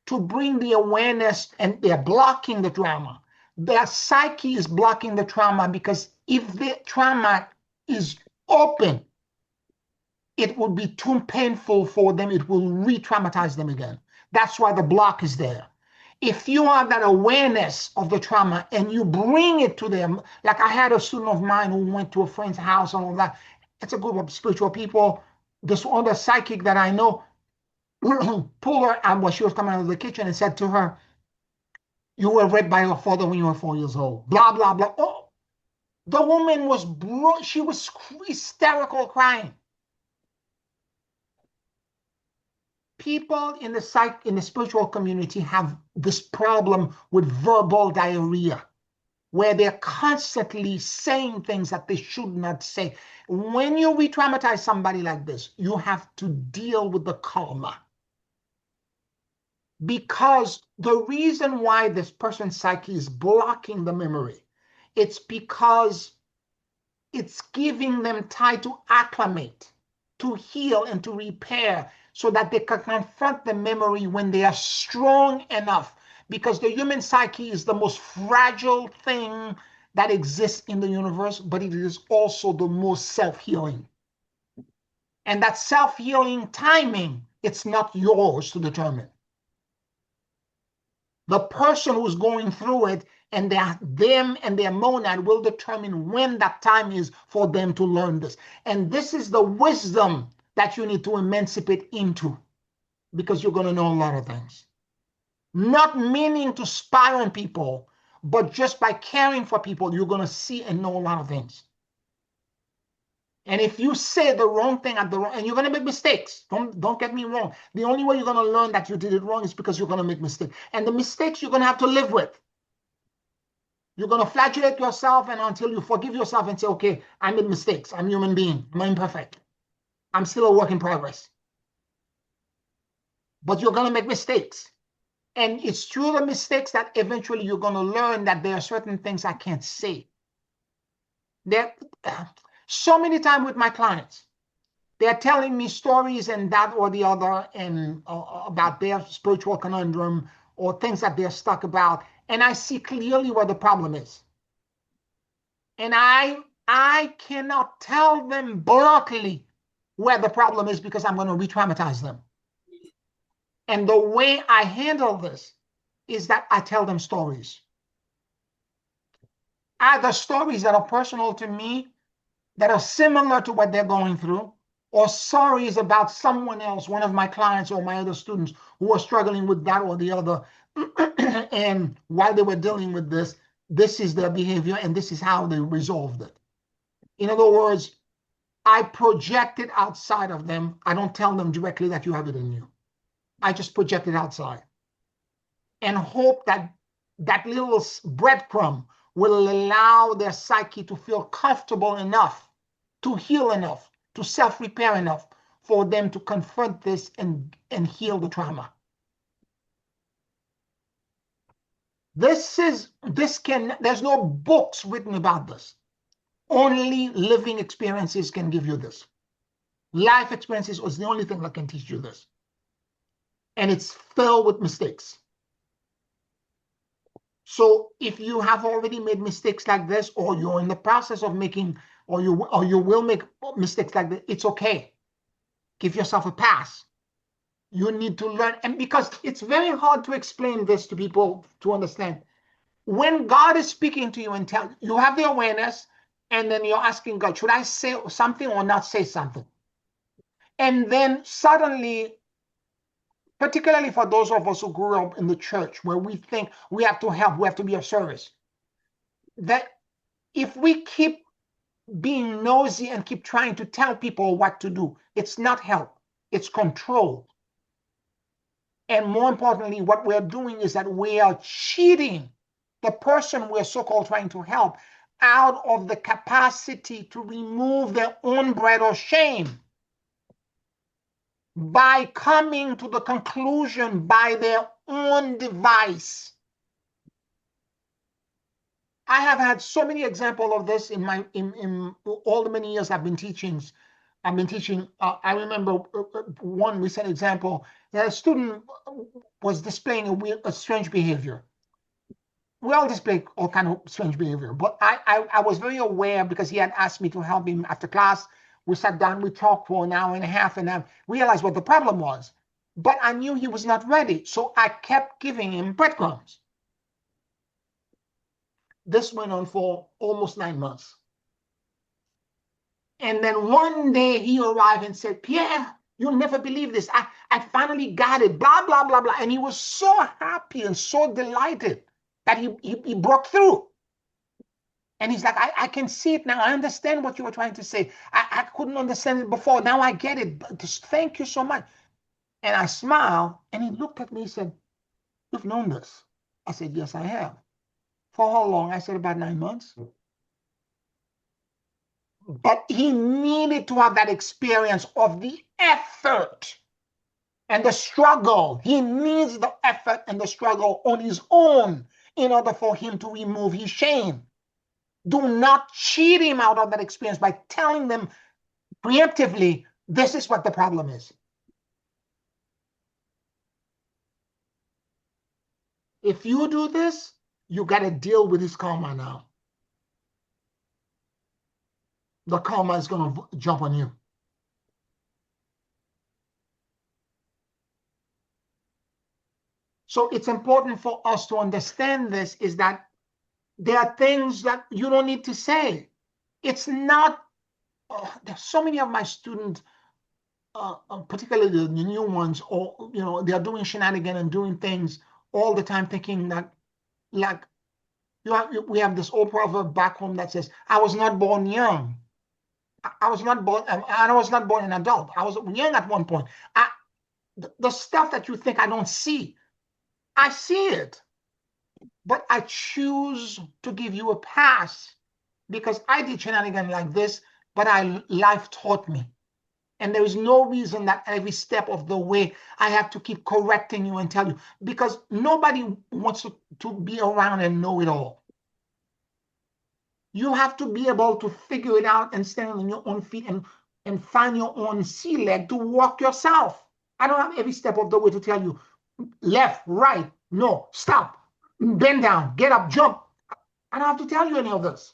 to bring the awareness, and they're blocking the trauma. Their psyche is blocking the trauma because if the trauma is open, it would be too painful for them. It will re-traumatize them again. That's why the block is there. If you have that awareness of the trauma and you bring it to them, like I had a student of mine who went to a friend's house and all that. It's a group of spiritual people. This other psychic that I know pulled her out when she was coming out of the kitchen and said to her, "You were raped by your father when you were 4 years old." Blah, blah, blah. Oh, the woman was, she was hysterical crying. People in the spiritual community have this problem with verbal diarrhea, where they're constantly saying things that they should not say. When you re-traumatize somebody like this, you have to deal with the karma. Because the reason why this person's psyche is blocking the memory, it's because it's giving them time to acclimate, to heal, and to repair so that they can confront the memory when they are strong enough. Because the human psyche is the most fragile thing that exists in the universe, but it is also the most self-healing. And that self-healing timing, it's not yours to determine. The person who's going through it and them and their monad will determine when that time is for them to learn this. And this is the wisdom that you need to emancipate into, because you're going to know a lot of things. Not meaning to spy on people, but just by caring for people, you're going to see and know a lot of things. And if you say the wrong thing at the wrong, and you're going to make mistakes. Don't get me wrong. The only way you're going to learn that you did it wrong is because you're going to make mistakes. And the mistakes you're going to have to live with. You're going to flagellate yourself, and until you forgive yourself and say, okay, I made mistakes. I'm a human being. I'm imperfect. I'm still a work in progress. But you're going to make mistakes. And it's through the mistakes that eventually you're going to learn that there are certain things I can't say. There, so many times with my clients, they're telling me stories and that or the other, and about their spiritual conundrum or things that they're stuck about. And I see clearly where the problem is. And I I cannot tell them bluntly where the problem is because I'm going to re-traumatize them. And the way I handle this is that I tell them stories. Either stories that are personal to me, that are similar to what they're going through, or stories about someone else, one of my clients or my other students who are struggling with that or the other. And while they were dealing with this, this is their behavior and this is how they resolved it. In other words, I project it outside of them. I don't tell them directly that you have it in you. I just project it outside and hope that that little breadcrumb will allow their psyche to feel comfortable enough, to heal enough, to self-repair enough for them to confront this and heal the trauma. There's no books written about this. Only living experiences can give you this. Life experiences is the only thing that can teach you this. And it's filled with mistakes. So if you have already made mistakes like this, or you're in the process of making, or you will make mistakes like this, it's okay. Give yourself a pass. You need to learn. And because it's very hard to explain this to people to understand. When God is speaking to you and you have the awareness, and then you're asking God, should I say something or not say something? And then suddenly, particularly for those of us who grew up in the church, where we think we have to help, we have to be of service, that if we keep being nosy and keep trying to tell people what to do, it's not help, it's control. And more importantly, what we're doing is that we are cheating the person we're so-called trying to help out of the capacity to remove their own bread or shame by coming to the conclusion by their own device. I have had so many examples of this in all the many years I've been teaching. I remember one recent example that a student was displaying a strange behavior. We all display all kind of strange behavior, but I was very aware because he had asked me to help him after class. We sat down, we talked for an hour and a half, and I realized what the problem was. But I knew he was not ready, so I kept giving him breadcrumbs. This went on for almost 9 months. And then one day he arrived and said, Pierre, you'll never believe this. I finally got it, blah, blah, blah, blah. And he was so happy and so delighted that he broke through. And he's like, I can see it now. I understand what you were trying to say. I couldn't understand it before. Now I get it. Just thank you so much. And I smiled, and he looked at me and said, you've known this. I said, yes, I have. For how long? I said, about 9 months. But he needed to have that experience of the effort and the struggle. He needs the effort and the struggle on his own in order for him to remove his shame. Do not cheat him out of that experience by telling them preemptively, this is what the problem is. If you do this, you got to deal with his karma now. The karma is going to jump on you. So it's important for us to understand this, is that there are things that you don't need to say. It's not, there's so many of my students, particularly the new ones, or, they're doing shenanigans and doing things all the time thinking that, like, we have this old proverb back home that says, I was not born young. I was not born an adult. I was young at one point. The stuff that you think I don't see, I see it. But I choose to give you a pass because I did shenanigans like this, but life taught me. And there is no reason that every step of the way I have to keep correcting you and tell you, because nobody wants to be around and know it all. You have to be able to figure it out and stand on your own feet and find your own sea leg to walk yourself. I don't have every step of the way to tell you left, right, no, stop, bend down, get up, jump. I don't have to tell you any of this.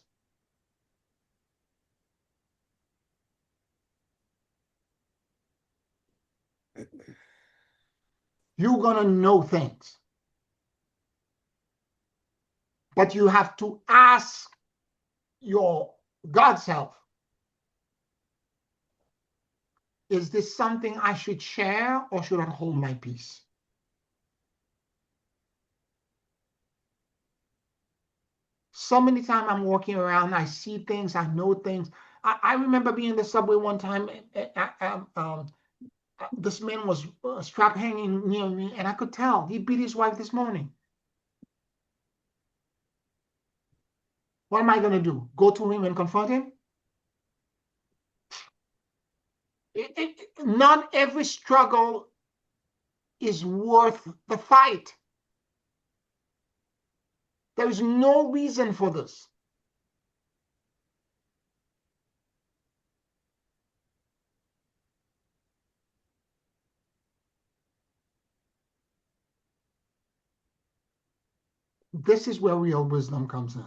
You're going to know things. But you have to ask your God self, is this something I should share or should I hold my peace? So many times I'm walking around, I see things, I know things. I remember being in the subway one time, this man was strap hanging near me, and I could tell he beat his wife this morning. What am I going to do? Go to him and confront him? Not every struggle is worth the fight. There is no reason for this. This is where real wisdom comes in.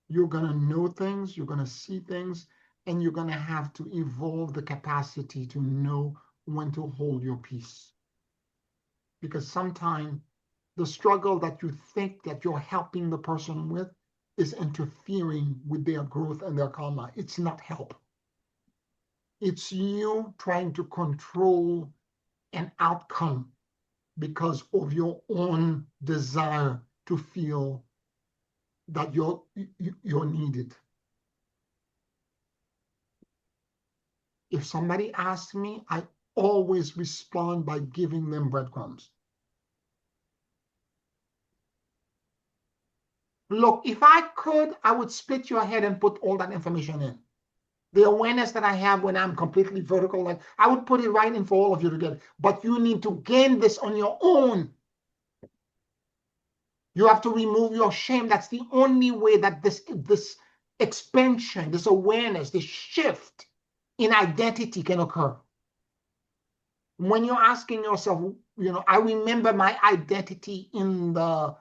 You're going to know things, you're going to see things, and you're going to have to evolve the capacity to know when to hold your peace. Because sometimes the struggle that you think that you're helping the person with is interfering with their growth and their karma. It's not help. It's you trying to control an outcome because of your own desire to feel that you're needed. If somebody asks me, I always respond by giving them breadcrumbs. Look, if I could, I would split your head and put all that information in. The awareness that I have when I'm completely vertical, like I would put it right in for all of you to get. But you need to gain this on your own. You have to remove your shame. That's the only way that this expansion, this awareness, this shift in identity can occur. When you're asking yourself, I remember my identity in the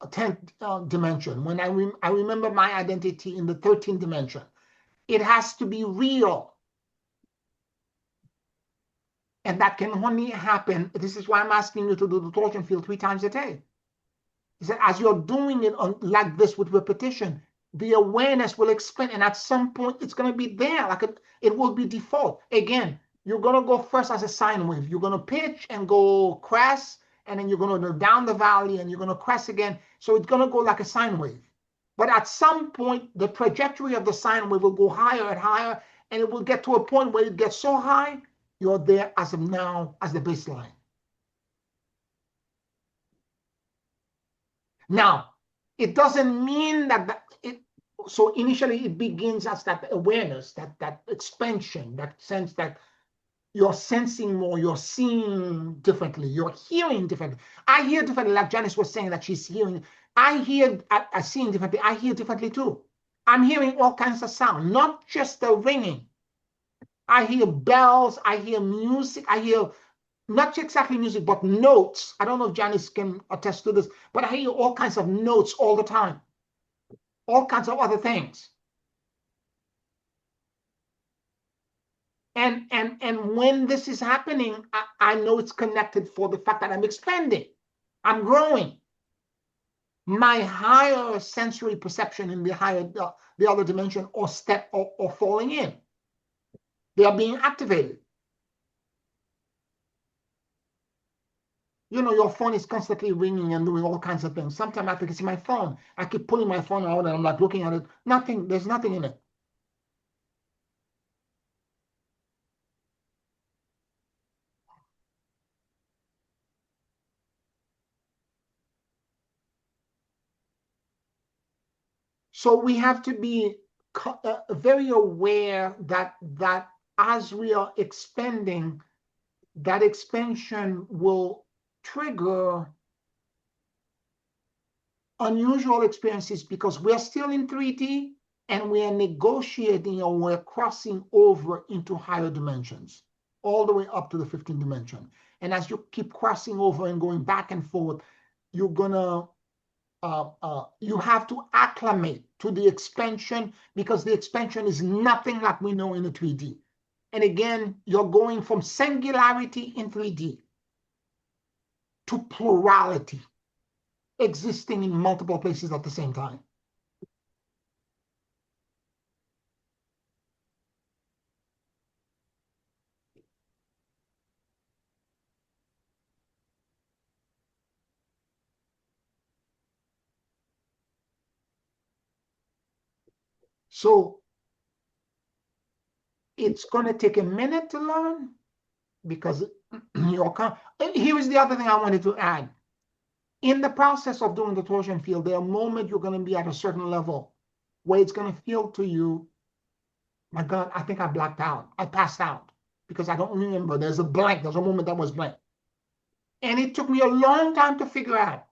10th dimension. When I remember my identity in the 13th dimension, it has to be real. And that can only happen. This is why I'm asking you to do the torsion field 3 times a day. He said, as you're doing it like this with repetition, the awareness will expand. And at some point, it's going to be there. It will be default. Again, you're going to go first as a sine wave. You're going to pitch and go crest, and then you're going to go down the valley, and you're going to crest again. So it's going to go like a sine wave. But at some point, the trajectory of the sine wave will go higher and higher, and it will get to a point where it gets so high, you're there as of now as the baseline. Now, it doesn't mean that so initially it begins as that awareness, that expansion, that sense that you're sensing more, you're seeing differently, you're hearing differently. I hear differently, like Janice was saying that she's hearing. I seeing differently. I hear differently too. I'm hearing all kinds of sound, not just the ringing. I hear bells, I hear music, I hear not exactly music, but notes. I don't know if Janice can attest to this, but I hear all kinds of notes all the time. All kinds of other things. And when this is happening, I know it's connected for the fact that I'm expanding. I'm growing. My higher sensory perception in the other dimension or step or falling in. They are being activated. Your phone is constantly ringing and doing all kinds of things. Sometimes I think it's my phone. I keep pulling my phone out and I'm like looking at it. Nothing, there's nothing in it. So we have to be very aware that as we are expanding, that expansion will trigger unusual experiences because we're still in 3D and we are negotiating or we're crossing over into higher dimensions, all the way up to the 15th dimension. And as you keep crossing over and going back and forth, you're gonna you have to acclimate to the expansion because the expansion is nothing like we know in the 3D. And again, you're going from singularity in 3D to plurality, existing in multiple places at the same time. So it's going to take a minute to learn because here is the other thing I wanted to add. In the process of doing the torsion field, there are moments you're going to be at a certain level where it's going to feel to you, my God, I think I blacked out. I passed out because I don't remember. There's a blank. There's a moment that was blank. And it took me a long time to figure out.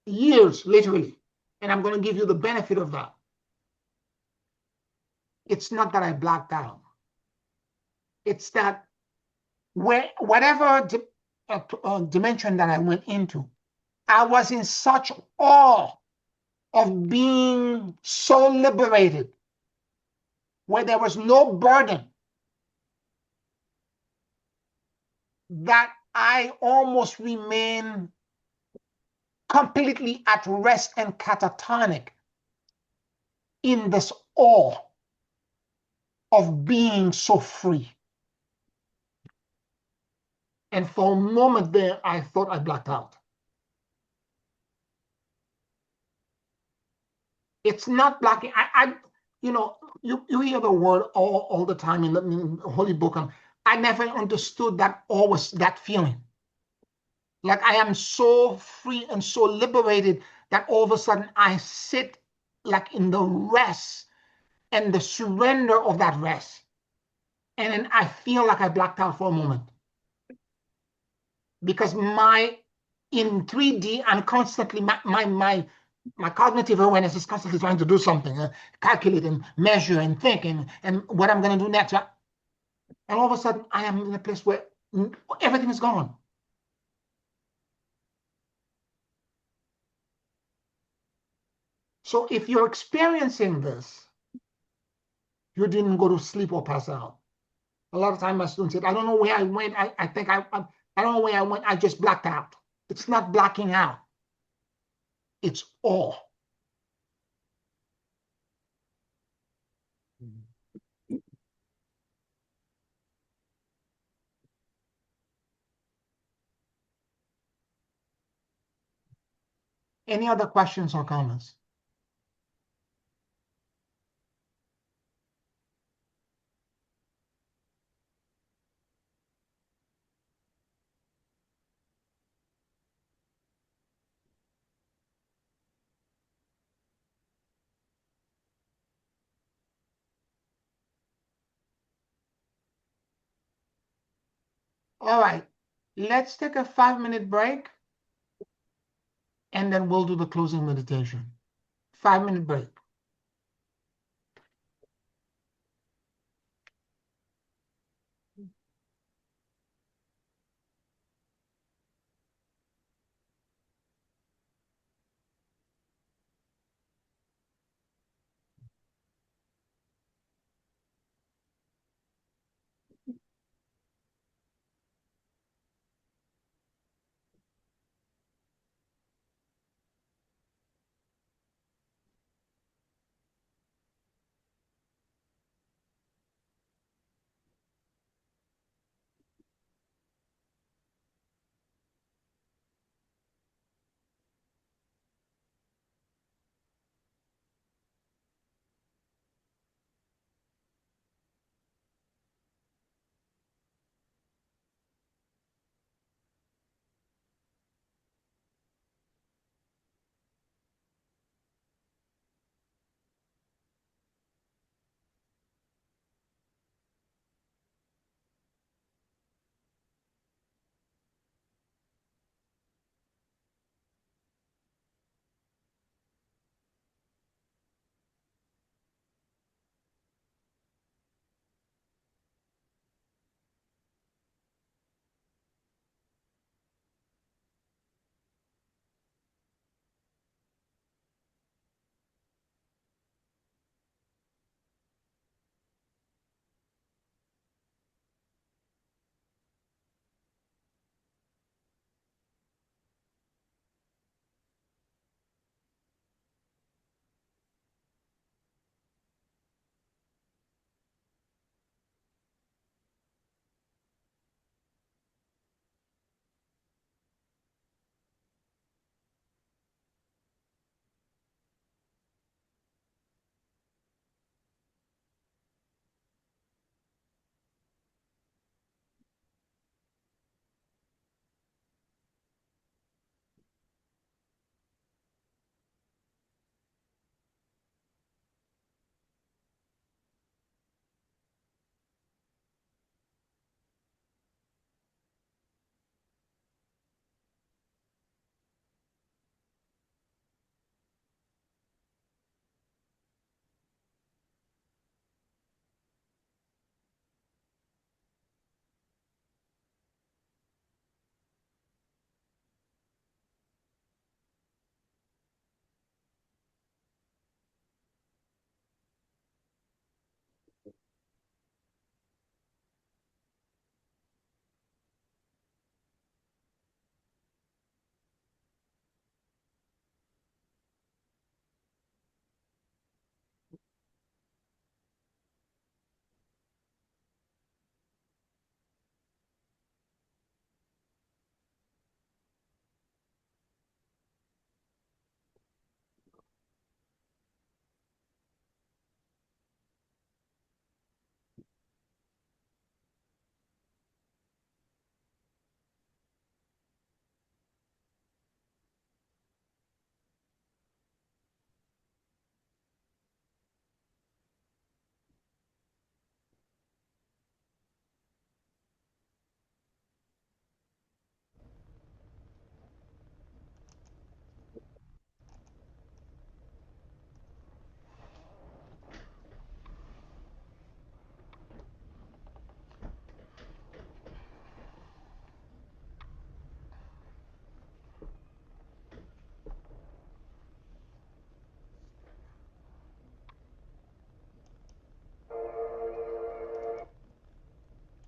Years, literally. And I'm going to give you the benefit of that. It's not that I blacked out. It's that whatever dimension that I went into, I was in such awe of being so liberated, where there was no burden, that I almost remain completely at rest and catatonic in this awe of being so free. And for a moment there, I thought I blacked out. It's not blacking. You hear the word awe all the time in the Holy Book. I never understood that awe was that feeling. Like I am so free and so liberated that all of a sudden I sit like in the rest and the surrender of that rest. And then I feel like I blacked out for a moment. Because in 3D, I'm constantly, my cognitive awareness is constantly trying to do something, calculate and measure and think and what I'm going to do next. And all of a sudden, I am in a place where everything is gone. So if you're experiencing this, you didn't go to sleep or pass out. A lot of times my students said, I don't know where I went. I think I don't know where I went. I just blacked out. It's not blacking out. It's awe. Any other questions or comments? All right, let's take a 5-minute break and then we'll do the closing meditation. 5-minute break.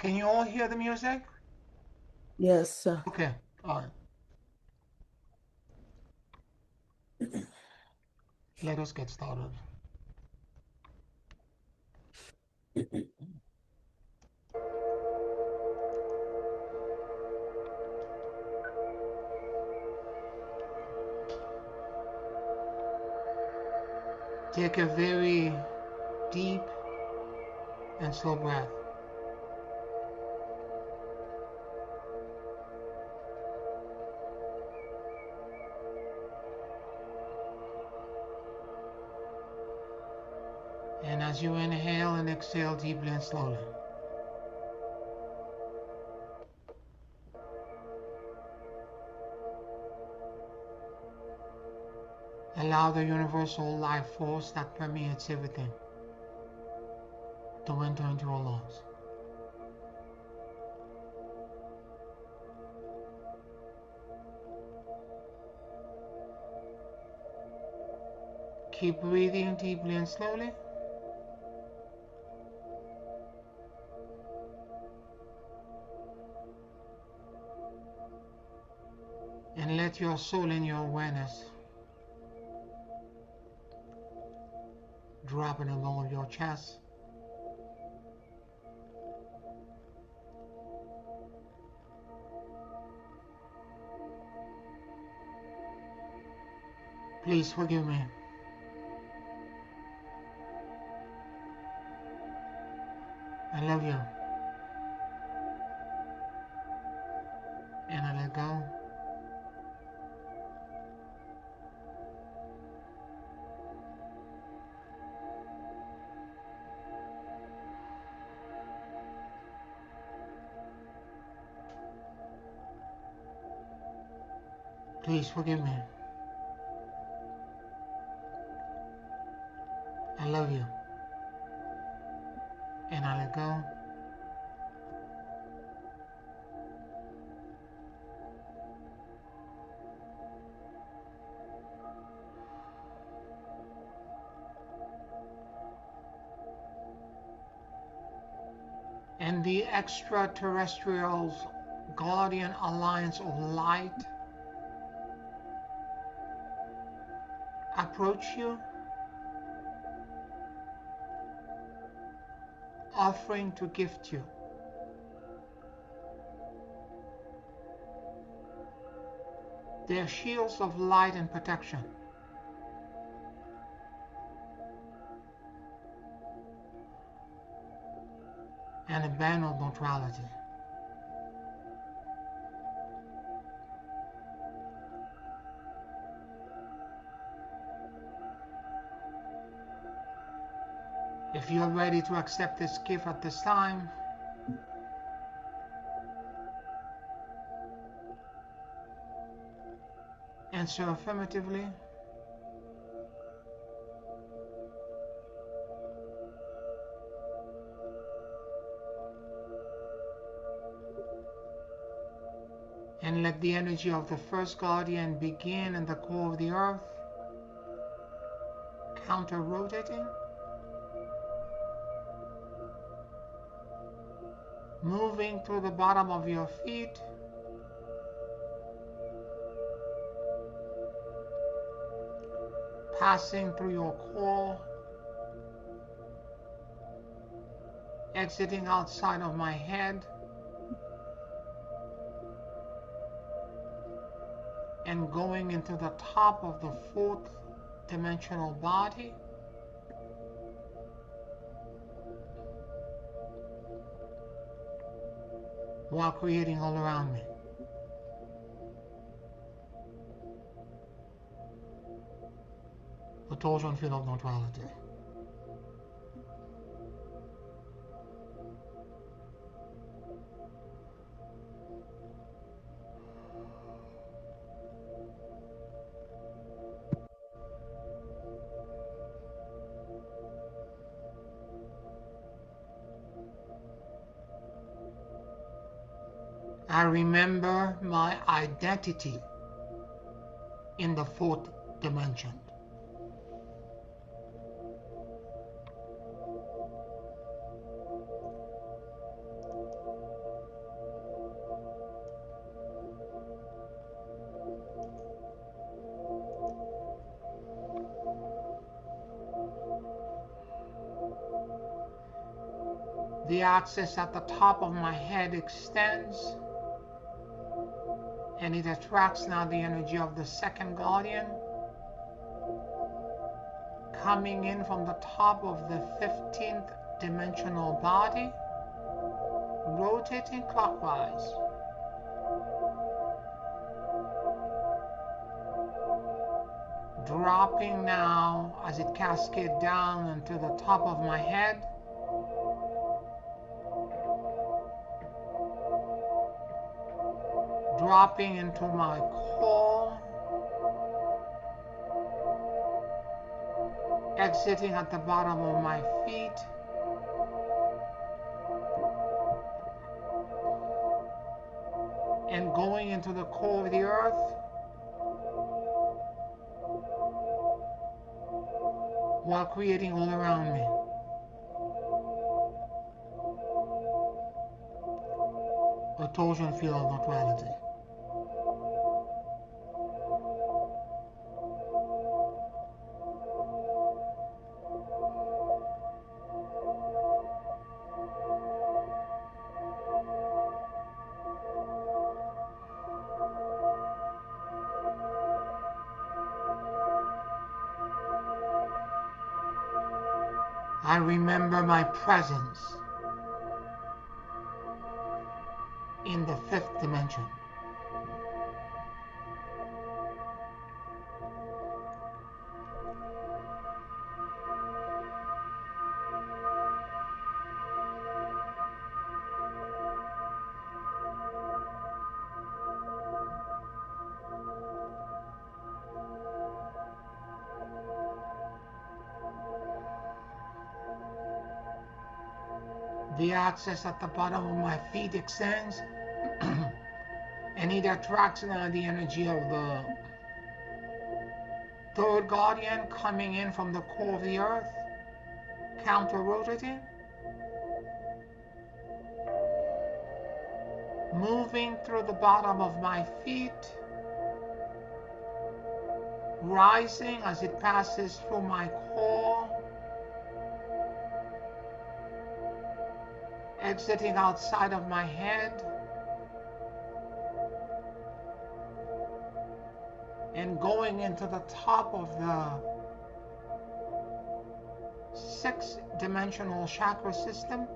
Can you all hear the music? Yes, sir. Okay, all right. Let us get started. Take a very deep and slow breath. And as you inhale and exhale deeply and slowly, allow the universal life force that permeates everything to enter into your lungs. Keep breathing deeply and slowly. And let your soul and your awareness drop in the middle of your chest. Please forgive me. I love you. And I let go. Please forgive me. I love you. And I let go. And the extraterrestrials, guardian alliance of light, approach you, offering to gift you their shields of light and protection, and a band of neutrality. If you are ready to accept this gift at this time, answer affirmatively. And let the energy of the first guardian begin in the core of the earth, counter-rotating, moving through the bottom of your feet, passing through your core, exiting outside of my head, and going into the top of the fourth dimensional body, while creating all around me. The torsion field of neutrality. I remember my identity in the fourth dimension. The axis at the top of my head extends, and it attracts now the energy of the second guardian, coming in from the top of the 15th dimensional body, rotating clockwise. Dropping now as it cascades down into the top of my head. Dropping into my core. Exiting at the bottom of my feet. And going into the core of the earth. While creating all around me. A torsion field of neutrality. I remember my presence in the 5th dimension. The axis at the bottom of my feet extends and it attracts now the energy of the third guardian coming in from the core of the earth, counter-rotating, moving through the bottom of my feet, rising as it passes through my core, exiting outside of my head, and going into the top of the 6th dimensional chakra system,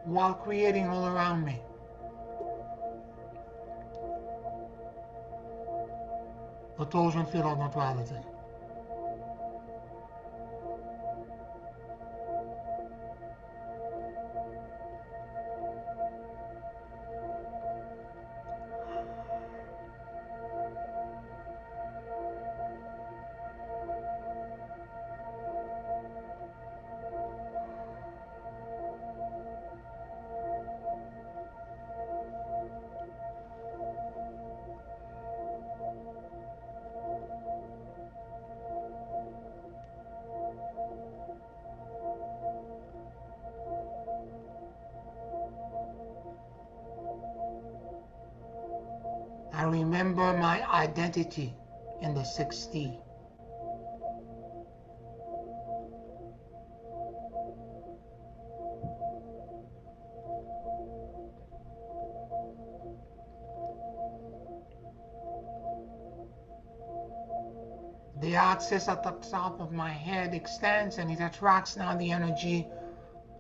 while creating all around me. The torsion field of neutrality. I remember my identity in the 6D. The axis at the top of my head extends and it attracts now the energy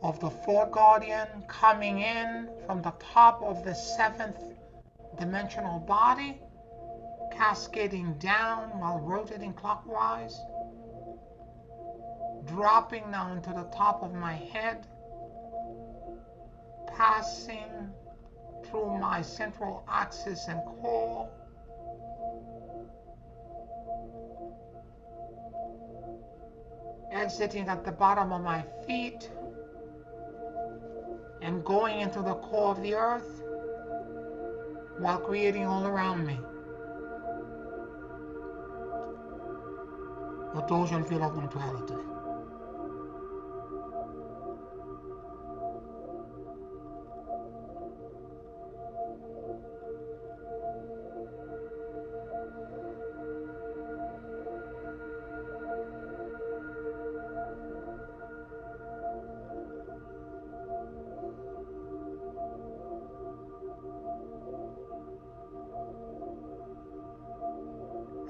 of the fourth guardian coming in from the top of the 7th dimensional body, cascading down while rotating clockwise, dropping now into the top of my head, passing through my central axis and core, exiting at the bottom of my feet, and going into the core of the earth while creating all around me. The torsion field of neutrality.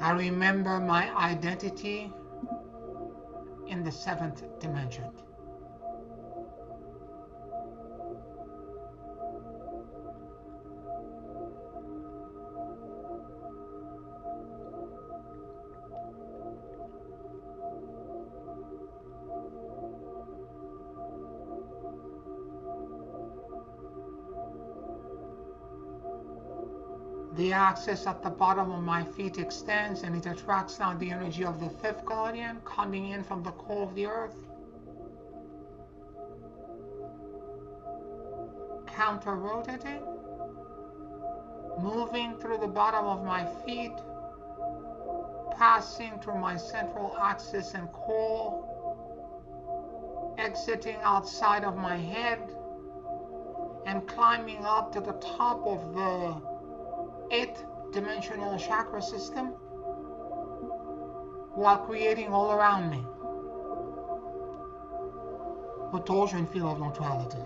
I remember my identity in the 7th dimension. The axis at the bottom of my feet extends and it attracts now the energy of the 5th guardian coming in from the core of the earth, counter rotating, moving through the bottom of my feet, passing through my central axis and core, exiting outside of my head, and climbing up to the top of the 8th dimensional chakra system while creating all around me a torsion field of neutrality.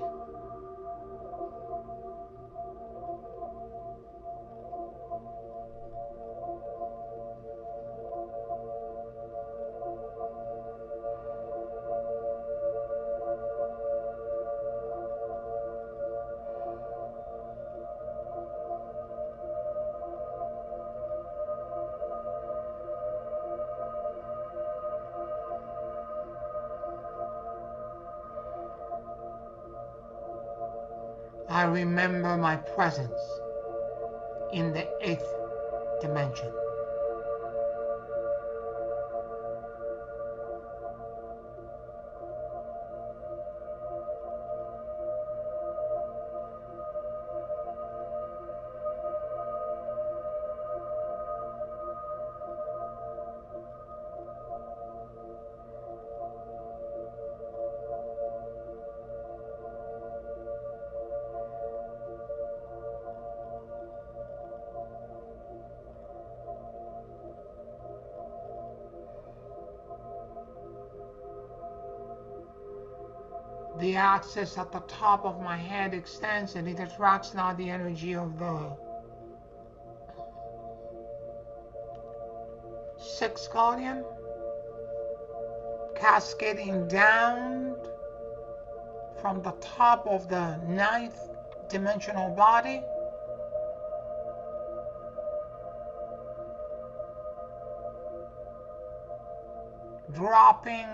I remember my presence in the 8th dimension. The axis at the top of my head extends and it attracts now the energy of the 6th guardian, cascading down from the top of the 9th dimensional body, dropping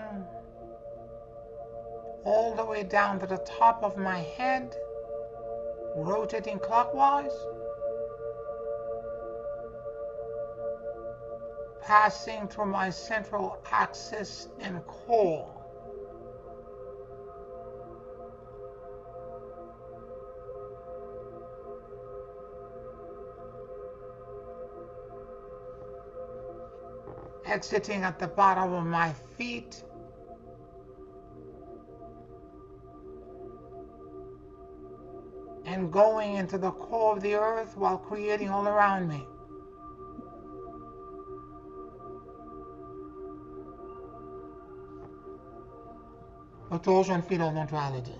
all the way down to the top of my head, rotating clockwise, passing through my central axis and core, exiting at the bottom of my feet, and going into the core of the earth while creating all around me. A torsion field of neutrality.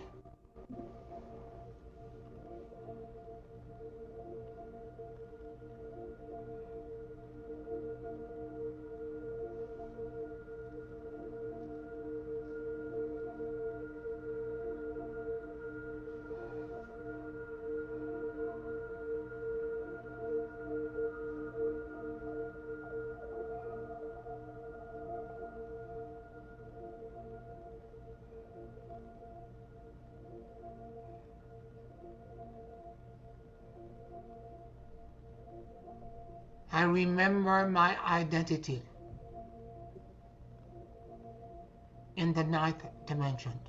I remember my identity in the 9th dimension.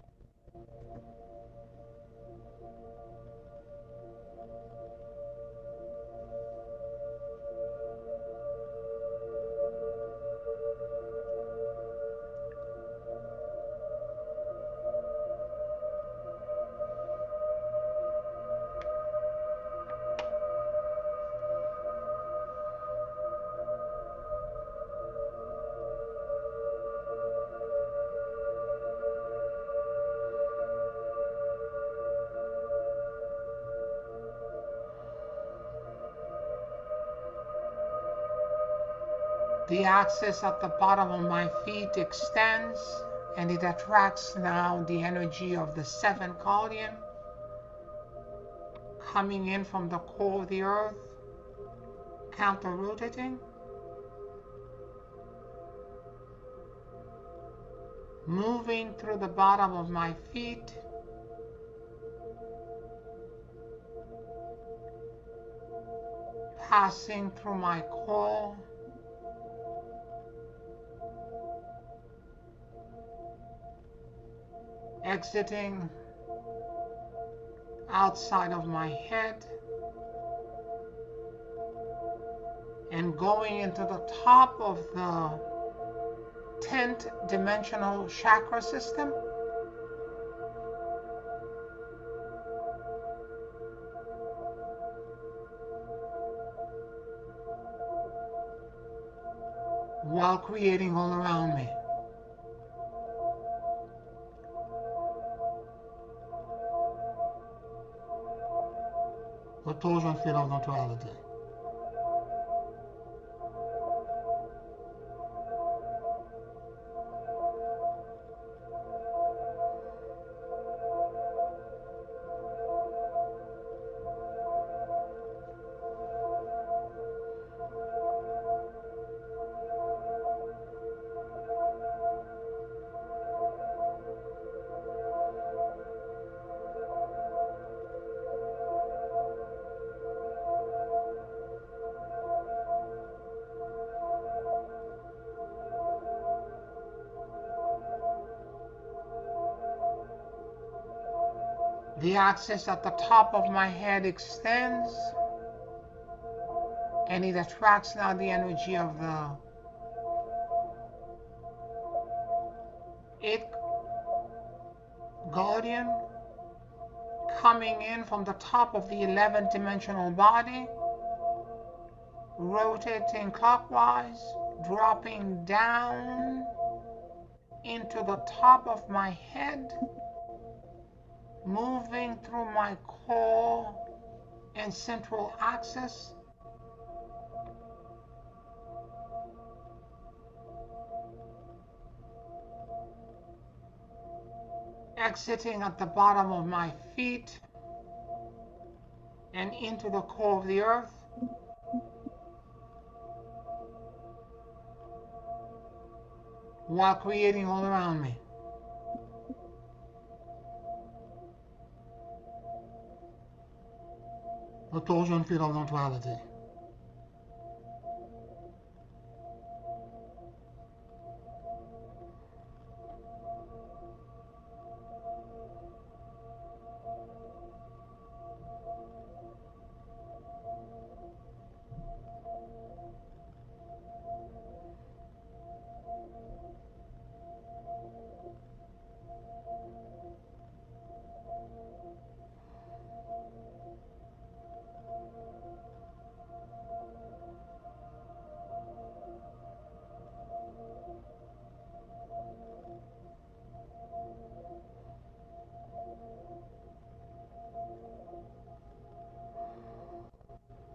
The axis at the bottom of my feet extends, and it attracts now the energy of the seventh guardian coming in from the core of the earth, counter-rotating, moving through the bottom of my feet, passing through my core, exiting outside of my head, and going into the top of the 10th dimensional chakra system, while creating all around me. The torsion field of neutrality. The axis at the top of my head extends, and it attracts now the energy of the 8th guardian coming in from the top of the 11th dimensional body, rotating clockwise, dropping down into the top of my head, moving through my core and central axis, exiting at the bottom of my feet and into the core of the earth, while creating all around me. The torsion field of neutrality.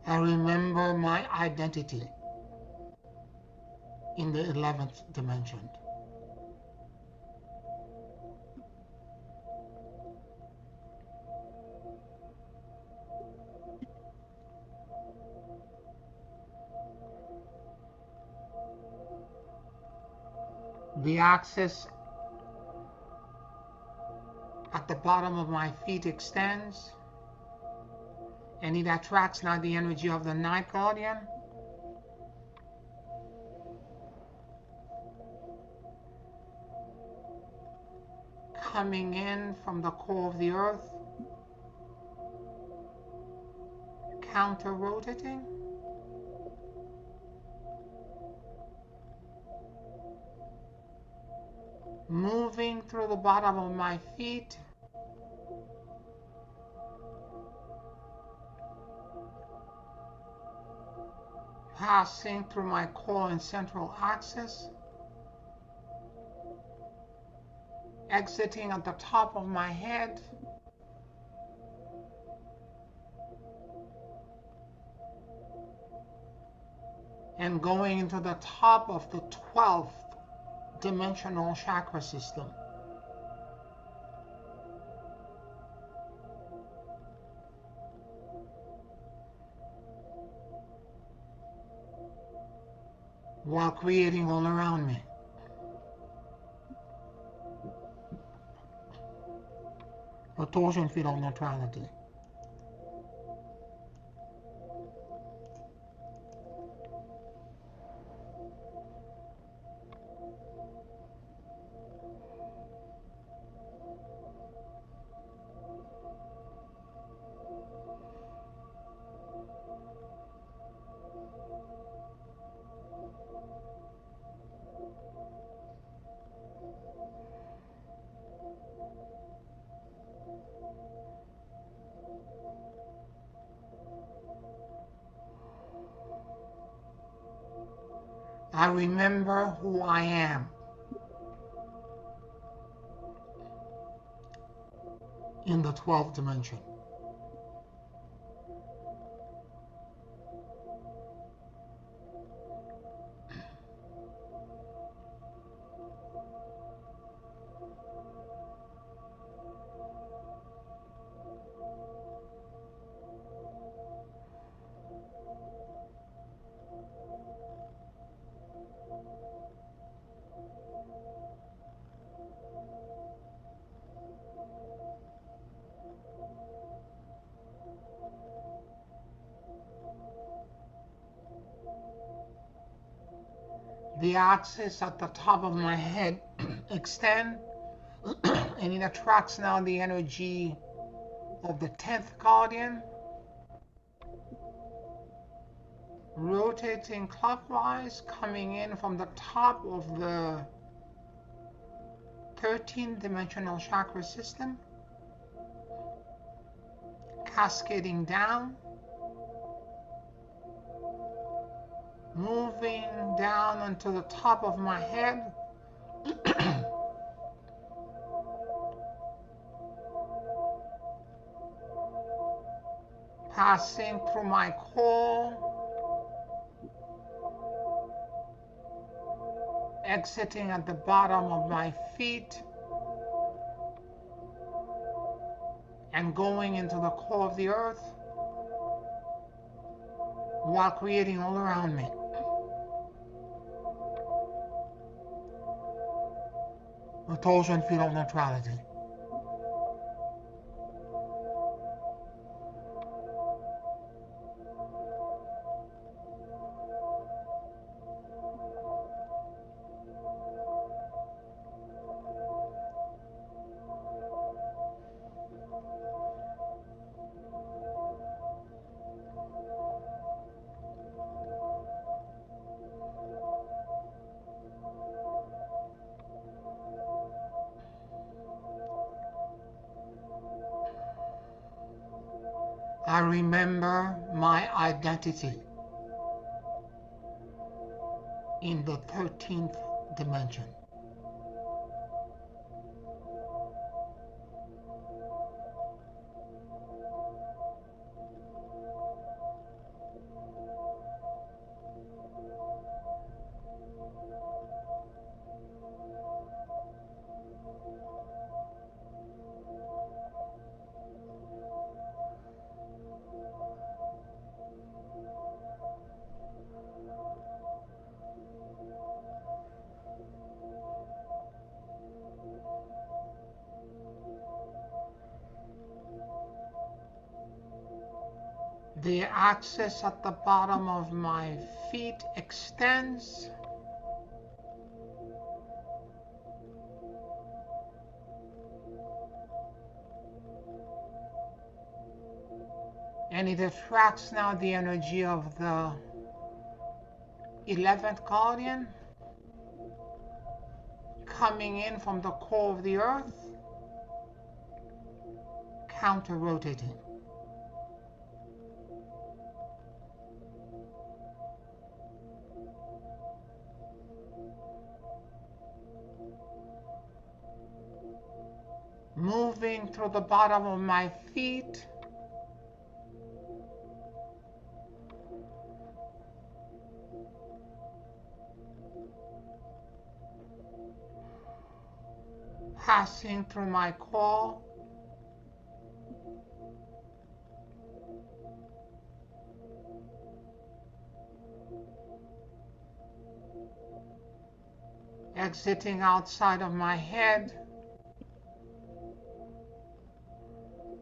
I remember my identity in the 11th dimension. The axis at the bottom of my feet extends, and it attracts now the energy of the 9th guardian, coming in from the core of the earth, counter-rotating, moving through the bottom of my feet, passing through my core and central axis, exiting at the top of my head, and going into the top of the 12th dimensional chakra system. While creating all around me. A torsion field of neutrality. I remember who I am in the 12th dimension. The axis at the top of my head extend and it attracts now the energy of the 10th guardian, rotating clockwise, coming in from the top of the 13th dimensional chakra system, cascading down, moving down onto the top of my head, passing through my core, exiting at the bottom of my feet, and going into the core of the earth while creating all around me. A torsion field of neutrality. I remember my identity in the 13th dimension. The axis at the bottom of my feet extends, and it attracts now the energy of the 11th guardian, coming in from the core of the earth, counter-rotating. Moving through the bottom of my feet, passing through my core, exiting outside of my head,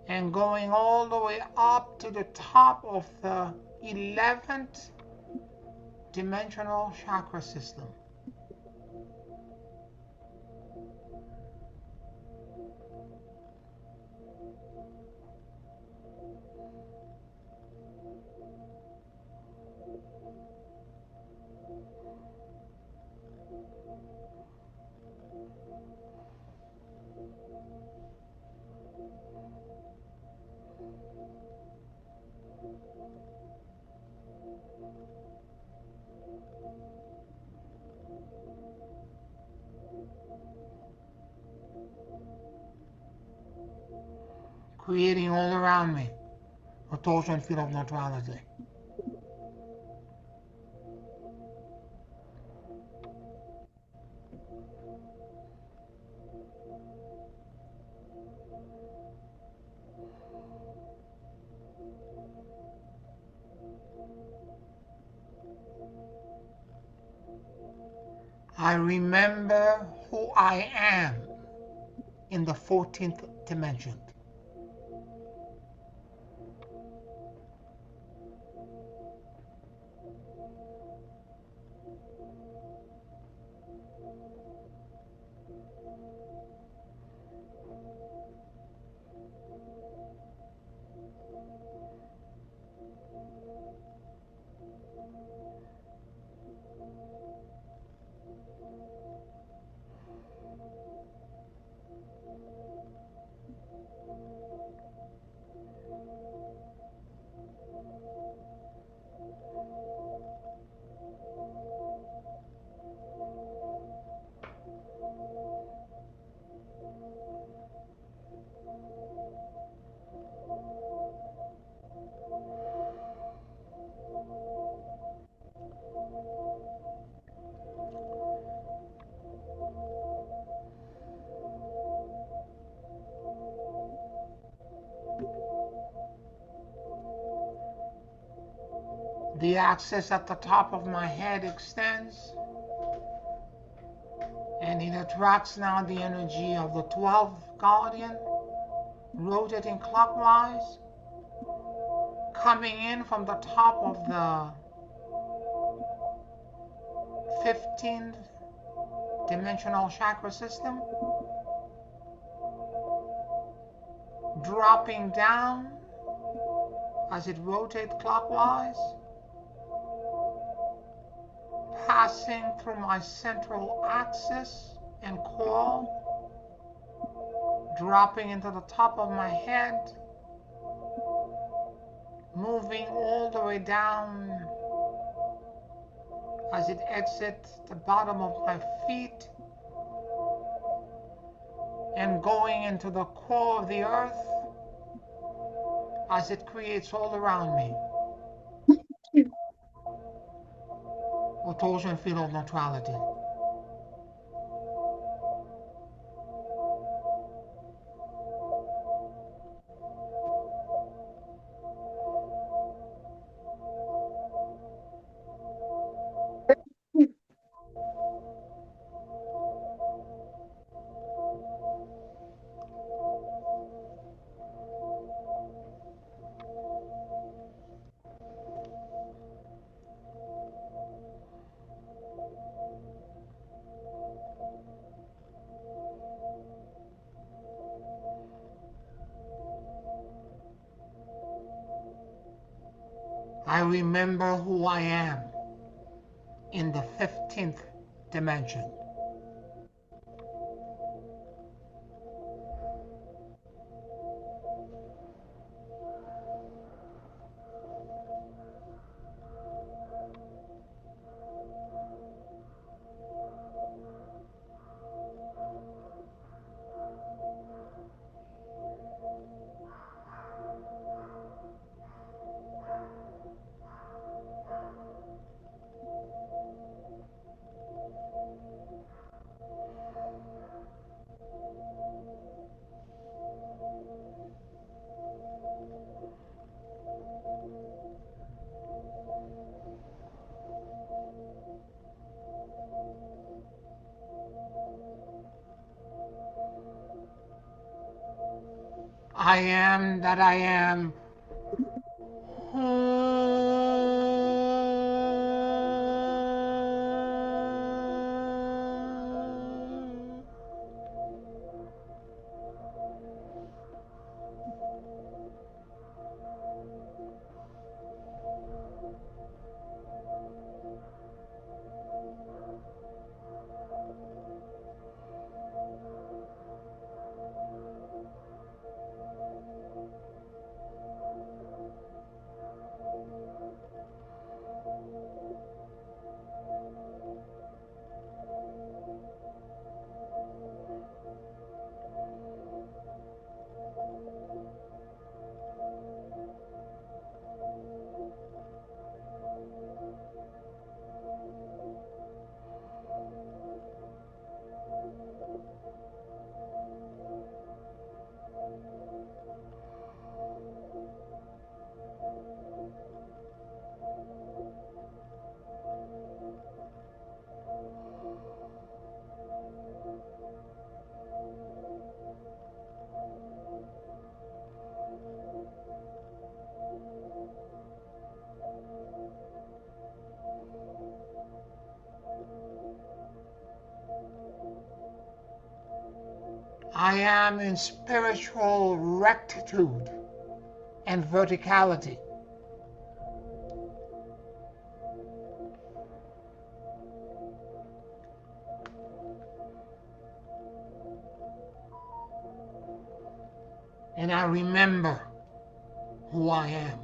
and going all the way up to the top of the 11th dimensional chakra system. Creating all around me a torsion field of neutrality. I remember who I am in the 14th dimension. The axis at the top of my head extends, and it attracts now the energy of the 12th guardian, rotating clockwise, coming in from the top of the 15th dimensional chakra system, dropping down as it rotates clockwise, passing through my central axis and core, dropping into the top of my head, moving all the way down as it exits the bottom of my feet, and going into the core of the earth as it creates all around me a torsion field of neutrality. I remember who I am in the 15th dimension. I am that I am. I am in spiritual rectitude and verticality. And I remember who I am.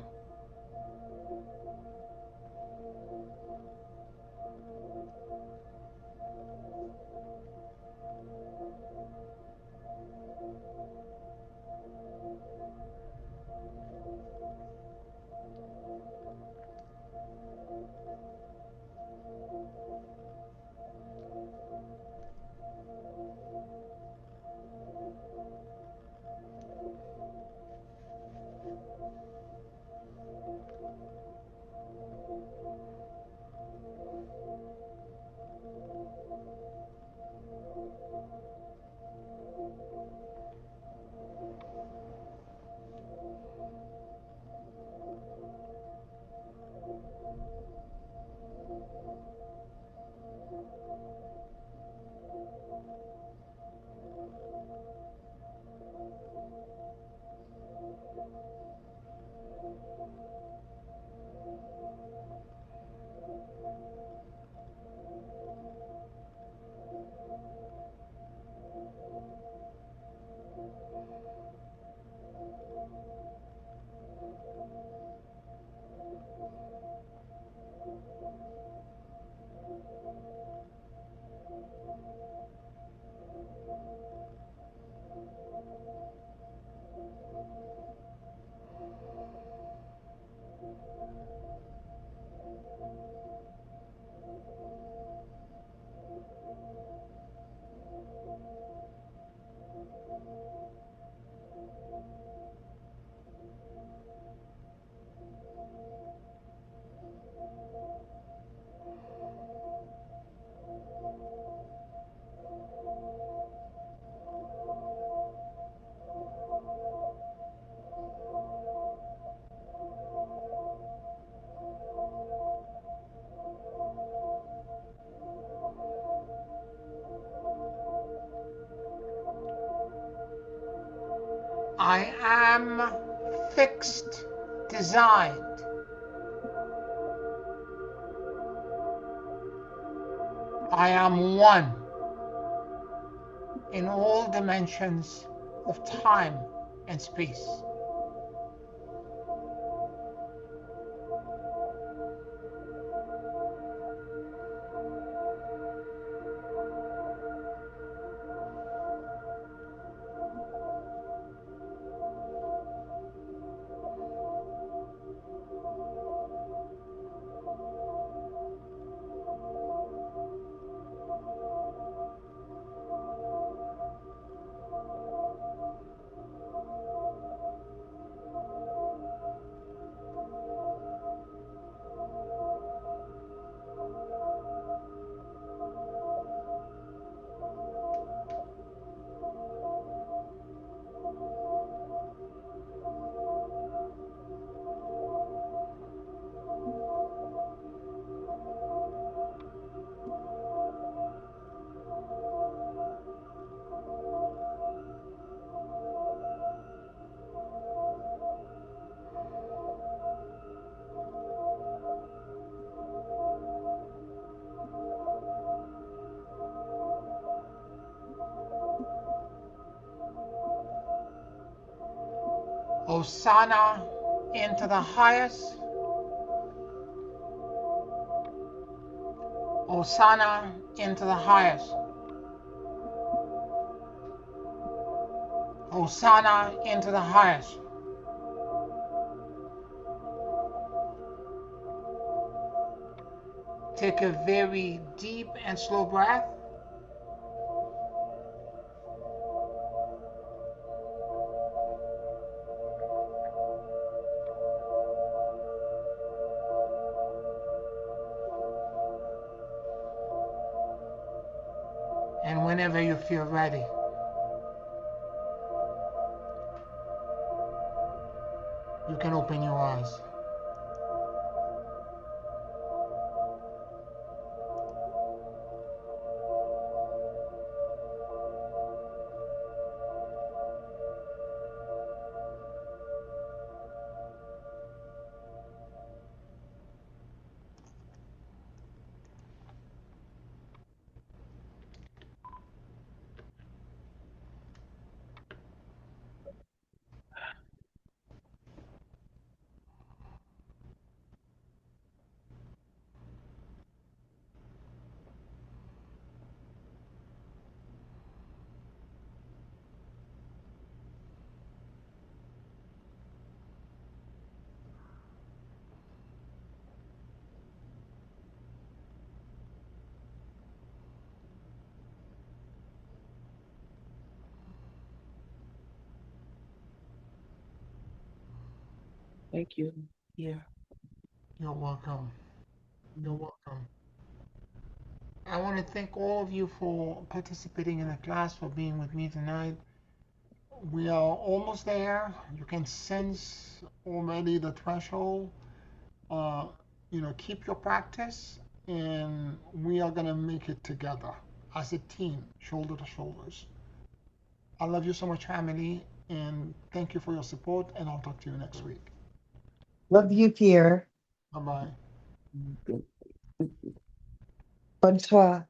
I am fixed, designed. I am one in all dimensions of time and space. Hosanna into the highest. Hosanna into the highest. Hosanna into the highest. Take a very deep and slow breath. And whenever you feel ready, you can open your eyes. Thank you. Yeah. You're welcome. You're welcome. I want to thank all of you for participating in the class, for being with me tonight. We are almost there. You can sense already the threshold. Uh, keep your practice, and we are going to make it together as a team, shoulder to shoulders. I love you so much, family, and thank you for your support, and I'll talk to you next week. Love you, Pierre. Bye bye. Bonsoir.